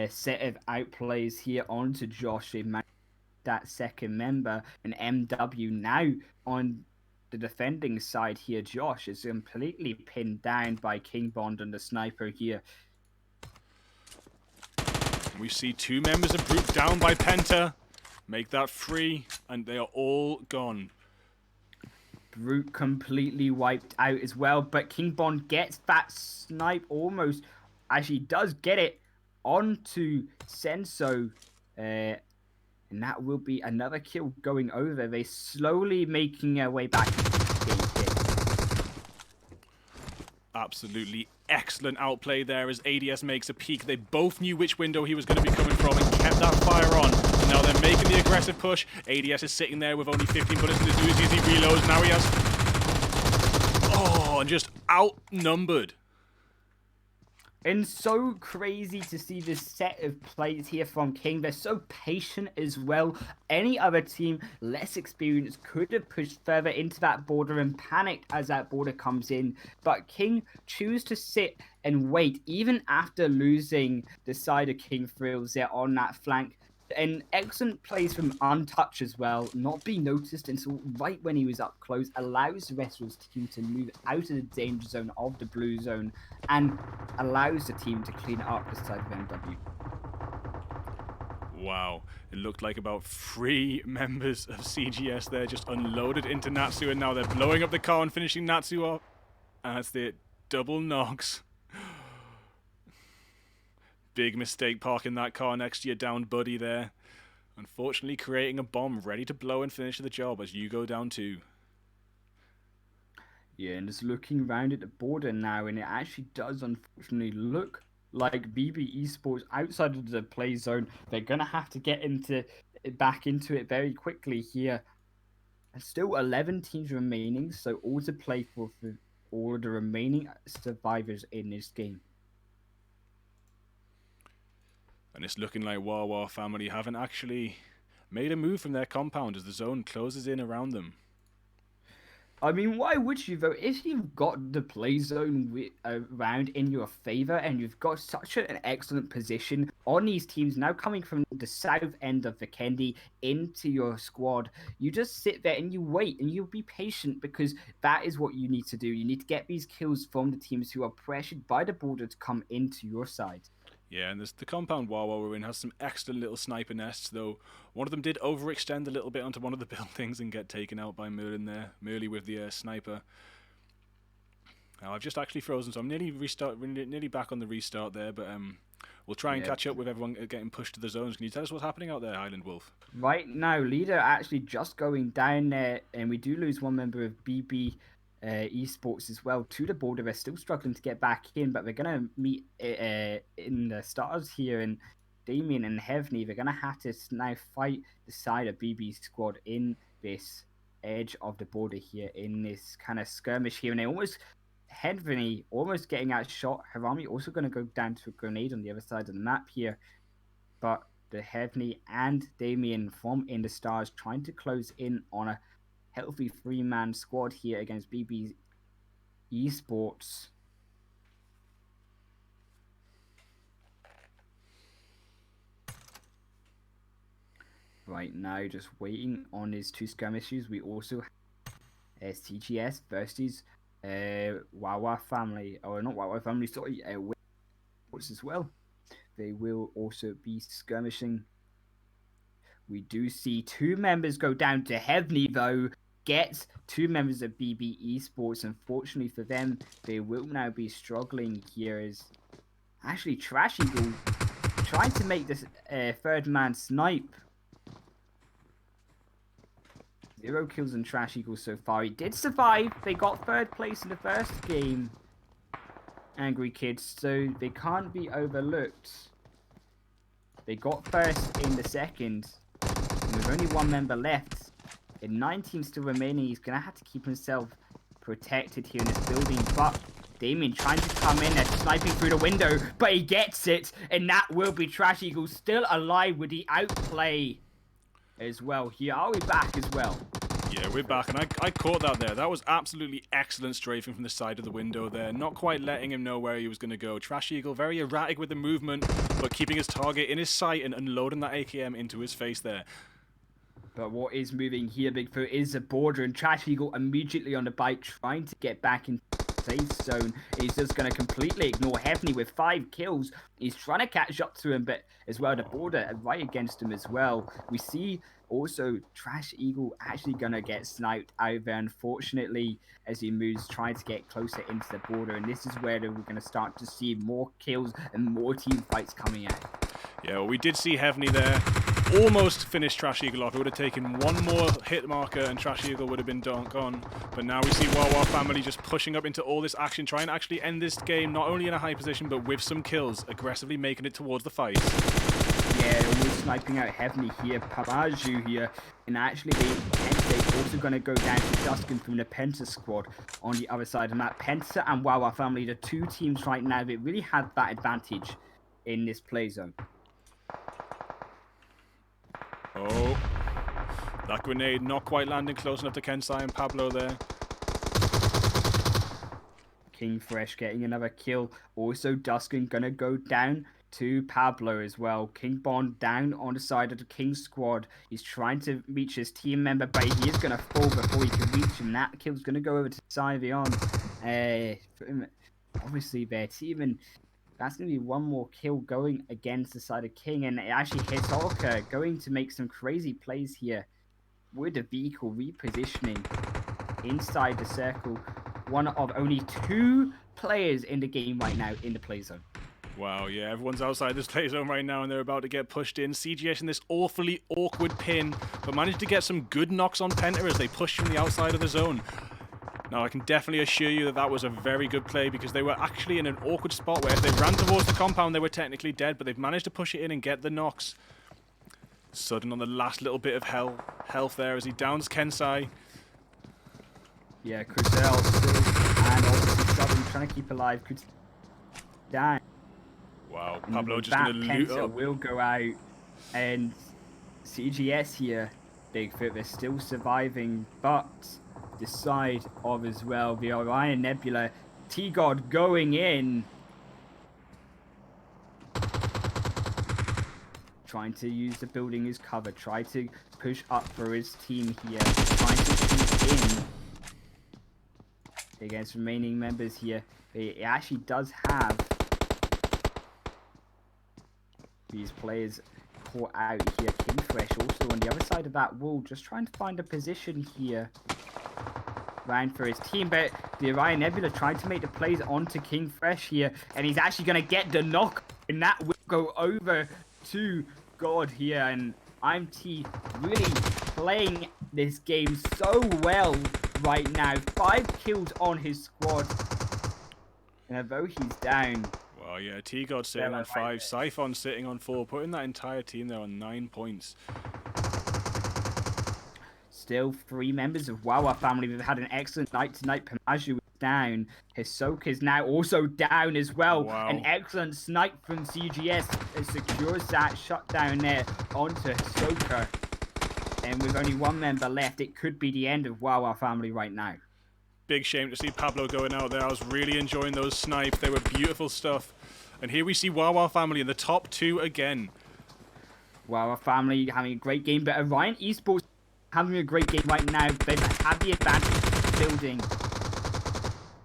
set of outplays here onto Josh. They managed that second member, and MW now on the defending side here. Josh is completely pinned down by King Bond and the sniper here. We see 2 members of Brute down by Penta. Make that 3, and they are all gone. Brute completely wiped out as well, but King Bond gets that snipe almost, actually does get it onto Senso, and that will be another kill going over. They slowly making their way back. Absolutely excellent outplay there as ADS makes a peek. They both knew which window he was going to be coming from and kept that fire on. And now they're making the aggressive push. ADS is sitting there with only 15 bullets in his Uzi as he reloads. Now he has... Oh, and just outnumbered. And so crazy to see this set of plays here from King. They're so patient as well. Any other team, less experienced, could have pushed further into that border and panicked as that border comes in. But King choose to sit and wait, even after losing the side of King Thrills there on that flank. And excellent plays from Untouch as well, not being noticed until right when he was up close, allows the rest of his team to move out of the danger zone of the blue zone and allows the team to clean up the side of MW. Wow, it looked like about 3 members of CGS there just unloaded into Natsu, and now they're blowing up the car and finishing Natsu off. And that's the double knocks. Big mistake parking that car next to your downed buddy there. Unfortunately creating a bomb ready to blow and finish the job as you go down 2. Yeah, and just looking around at the border now, and it actually does unfortunately look like BB Esports outside of the play zone. They're going to have to get back into it very quickly here. There's still 11 teams remaining, so all to play for all of the remaining survivors in this game. And it's looking like Wawa Family haven't actually made a move from their compound as the zone closes in around them. I mean, why would you, though? If you've got the play zone around in your favor and you've got such an excellent position on these teams now coming from the south end of Vikendi into your squad, you just sit there and you wait and you'll be patient because that is what you need to do. You need to get these kills from the teams who are pressured by the border to come into your side. Yeah, and the compound Wawa we're in has some excellent little sniper nests, though one of them did overextend a little bit onto one of the buildings and get taken out by Merlin there. Merly with the sniper. Now I've just actually frozen, so I'm nearly back on the restart there, but we'll try and Yeah. catch up with everyone getting pushed to the zones. Can you tell us what's happening out there, Highland Wolf? Right now, leader actually just going down there, and we do lose one member of BB esports as well to the border. They're still struggling to get back in, but they're gonna meet in the stars here, and Damien and Heavenly. They're gonna have to now fight the side of BB squad in this edge of the border here, in this kind of skirmish here, and they almost. Heavenly almost getting outshot. Harami also going to go down to a grenade on the other side of the map here, but the Heavenly and Damien from In the Stars trying to close in on a healthy three-man squad here against BB Esports. Right now, just waiting on his two skirmishes. We also have CGS versus Wawa family, or not Wawa family, sorry, as well. They will also be skirmishing. We do see two members go down to Heavenly, though. Gets two members of BB Esports. Unfortunately for them, they will now be struggling here as actually Trash Eagle trying to make this third man snipe. 0 kills on Trash Eagle so far. He did survive. They got third place in the first game, Angry Kids, so they can't be overlooked. They got first in the second. And with only one member left, and 9 teams still remaining, he's going to have to keep himself protected here in this building. But Damien trying to come in there, sniping through the window, but he gets it, and that will be Trash Eagle still alive with the outplay as well here. Are we back as well? Yeah, we're back, and I caught that there. That was absolutely excellent strafing from the side of the window there, not quite letting him know where he was going to go. Trash Eagle very erratic with the movement, but keeping his target in his sight and unloading that AKM into his face there. But what is moving here, Bigfoot, is the border, and Trash Eagle immediately on the bike trying to get back into the safe zone. He's just going to completely ignore Heavenly with 5 kills. He's trying to catch up to him, but as well, the border right against him as well. We see also Trash Eagle actually going to get sniped out there, unfortunately, as he moves, trying to get closer into the border. And this is where we're going to start to see more kills and more team fights coming out. Yeah, well, we did see Heavenly there almost finish Trash Eagle off. It would have taken one more hit marker and Trash Eagle would have been gone. But now we see Wawa family just pushing up into all this action, trying to actually end this game, not only in a high position, but with some kills, aggressively making it towards the fight. Yeah, almost sniping out Heavenly here, Pubg here, and actually they're also going to go down to Duskin from the Penta squad on the other side of the map. Penta and Wawa family, the two teams right now that really have that advantage in this play zone. Oh, that grenade not quite landing close enough to Kensai and Pablo there. King Fresh getting another kill. Also, Duskin gonna go down to Pablo as well. King Bond down on the side of the King squad. He's trying to reach his team member, but he is gonna fall before he can reach him. That kill's gonna go over to Sivion. Obviously their team, and that's going to be one more kill going against the side of King. And it actually hits Orca, going to make some crazy plays here with the vehicle repositioning inside the circle. One of only 2 players in the game right now in the play zone. Wow, yeah, everyone's outside this play zone right now and they're about to get pushed in. CGS in this awfully awkward pin, but managed to get some good knocks on Penta as they push from the outside of the zone. Now, I can definitely assure you that that was a very good play because they were actually in an awkward spot where if they ran towards the compound, they were technically dead, but they've managed to push it in and get the knocks. Sudden on the last little bit of health there as he downs Kensai. Yeah, Cruzel still, and also Sudden trying to keep alive. Could die. Wow, And Pablo with just going to that, loot Penta up. will go out, and CGS here, Bigfoot, they're still surviving, but the side of as well, the Orion Nebula, T-God going in. Trying to use the building as cover, try to push up for his team here, trying to keep in against remaining members here. It actually does have these players caught out here. King Fresh also on the other side of that wall, just trying to find a position here. Round for his team, but the Orion Nebula tried to make the plays onto King Fresh here, and he's actually going to get the knock, and that will go over to God here. And IMT really playing this game so well right now. 5 kills on his squad, and although he's down. Well, yeah, T-God sitting on 5, Siphon sitting on 4, putting that entire team there on 9 points. Still 3 members of Wawa family. We've had an excellent night tonight. Pamaju is down. Hisoka is now also down as well. Wow. An excellent snipe from CGS that secures that shutdown there onto Hisoka. And with only 1 member left, it could be the end of Wawa family right now. Big shame to see Pablo going out there. I was really enjoying those snipes. They were beautiful stuff. And here we see Wawa family in the top 2 again. Wawa family having a great game, but Orion Esports having a great game right now. They have the advantage building.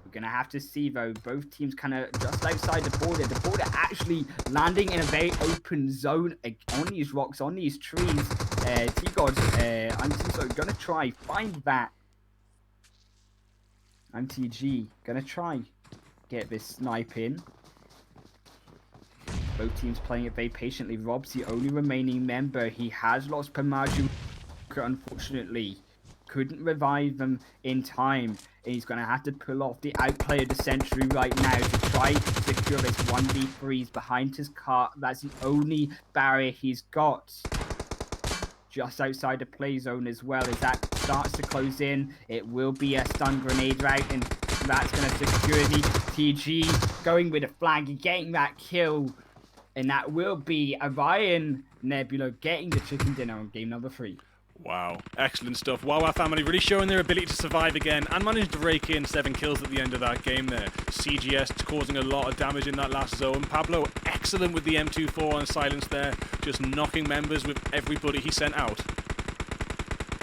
We're going to have to see, though, both teams kind of just outside the border. The border actually landing in a very open zone on these rocks, on these trees. T-God, I'm so going to try find that. I'm TG. Going to try get this snipe in. Both teams playing it very patiently. Rob's the only remaining member. He has lost Pamaju, unfortunately. Couldn't revive them in time. And he's going to have to pull off the outplay of the century right now to try to secure this 1v3s behind his car. That's the only barrier he's got. Just outside the play zone as well. As that starts to close in, it will be a stun grenade route, and that's going to secure the TG. Going with a flag, getting that kill. And that will be Orion Nebula getting the chicken dinner on game number 3. Wow, excellent stuff. Wawa family really showing their ability to survive again and managed to rake in 7 kills at the end of that game there. CGS causing a lot of damage in that last zone. Pablo excellent with the M24 on silence there, just knocking members with everybody he sent out.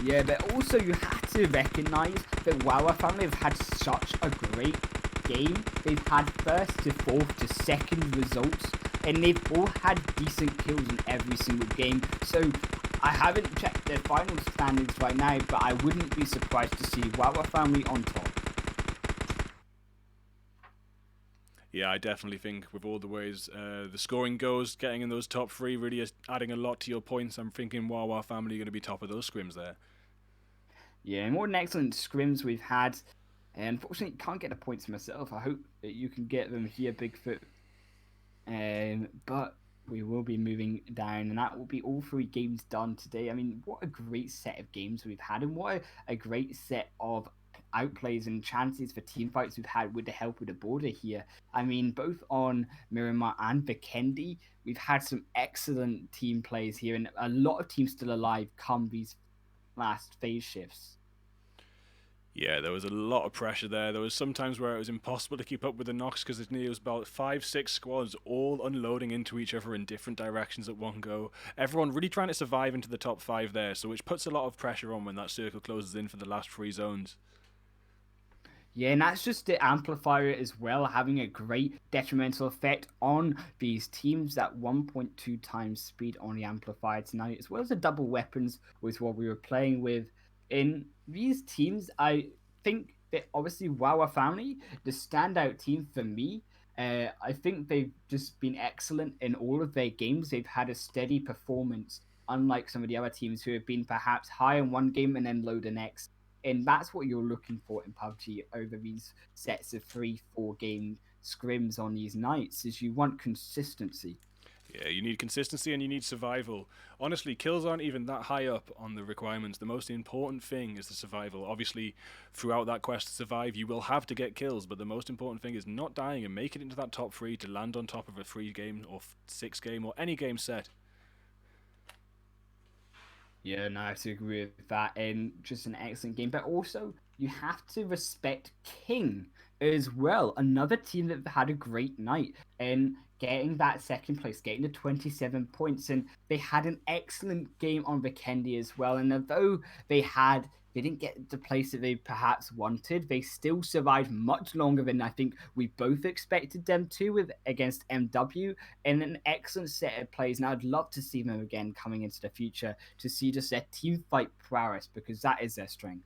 Yeah, but also you have to recognise that Wawa family have had such a great game. They've had 1st to 4th to 2nd results, and they've all had decent kills in every single game. So I haven't checked their final standings right now, but I wouldn't be surprised to see Wawa family on top. Yeah, I definitely think with all the ways the scoring goes, getting in those top 3 really is adding a lot to your points. I'm thinking Wawa family are going to be top of those scrims there. Yeah, and what an excellent scrims we've had. And unfortunately, can't get the points myself. I hope that you can get them here, Bigfoot. But we will be moving down, and that will be all 3 games done today. I mean, what a great set of games we've had, and what a great set of outplays and chances for team fights we've had with the help of the border here. I mean, both on Miramar and Vikendi, we've had some excellent team plays here, and a lot of teams still alive come these last phase shifts. Yeah, there was a lot of pressure there. There was some times where it was impossible to keep up with the knocks because it was about 5-6 squads all unloading into each other in different directions at one go. Everyone really trying to survive into the top 5 there, so which puts a lot of pressure on when that circle closes in for the last 3 zones. Yeah, and that's just the amplifier as well, having a great detrimental effect on these teams. That 1.2 times speed on the amplifier tonight, as well as the double weapons was what we were playing with. In these teams, I think that obviously Wawa family, the standout team for me. I think they've just been excellent in all of their games. They've had a steady performance, unlike some of the other teams who have been perhaps high in one game and then low the next. And that's what you're looking for in PUBG over these sets of 3-4 game scrims on these nights, is you want consistency. Yeah, you need consistency and you need survival. Honestly, kills aren't even that high up on the requirements. The most important thing is the survival. Obviously, throughout that quest to survive, you will have to get kills, but the most important thing is not dying and making it into that top 3 to land on top of a 3 game or 6 game or any game set. Yeah, no, I agree with that. And just an excellent game. But also, you have to respect King as well. Another team that had a great night and getting that 2nd place, getting the 27 points. And they had an excellent game on Vikendi as well. And although they had They didn't get the place that they perhaps wanted. They still survived much longer than I think we both expected them to with against MW, and an excellent set of plays. And I'd love to see them again coming into the future to see just their team fight prowess, because that is their strength.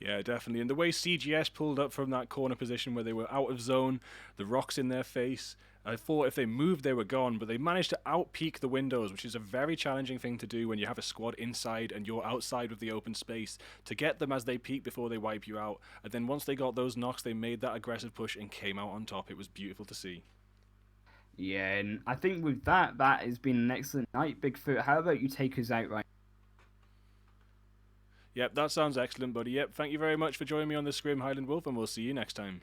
Yeah, definitely. And the way CGS pulled up from that corner position where they were out of zone, the rocks in their face, I thought if they moved, they were gone, but they managed to out-peek the windows, which is a very challenging thing to do when you have a squad inside and you're outside with the open space, to get them as they peek before they wipe you out. And then once they got those knocks, they made that aggressive push and came out on top. It was beautiful to see. Yeah, and I think with that, that has been an excellent night, Bigfoot. How about you take us out right? Yep, that sounds excellent, buddy. Yep, thank you very much for joining me on the Scrim Highland Wolf, and we'll see you next time.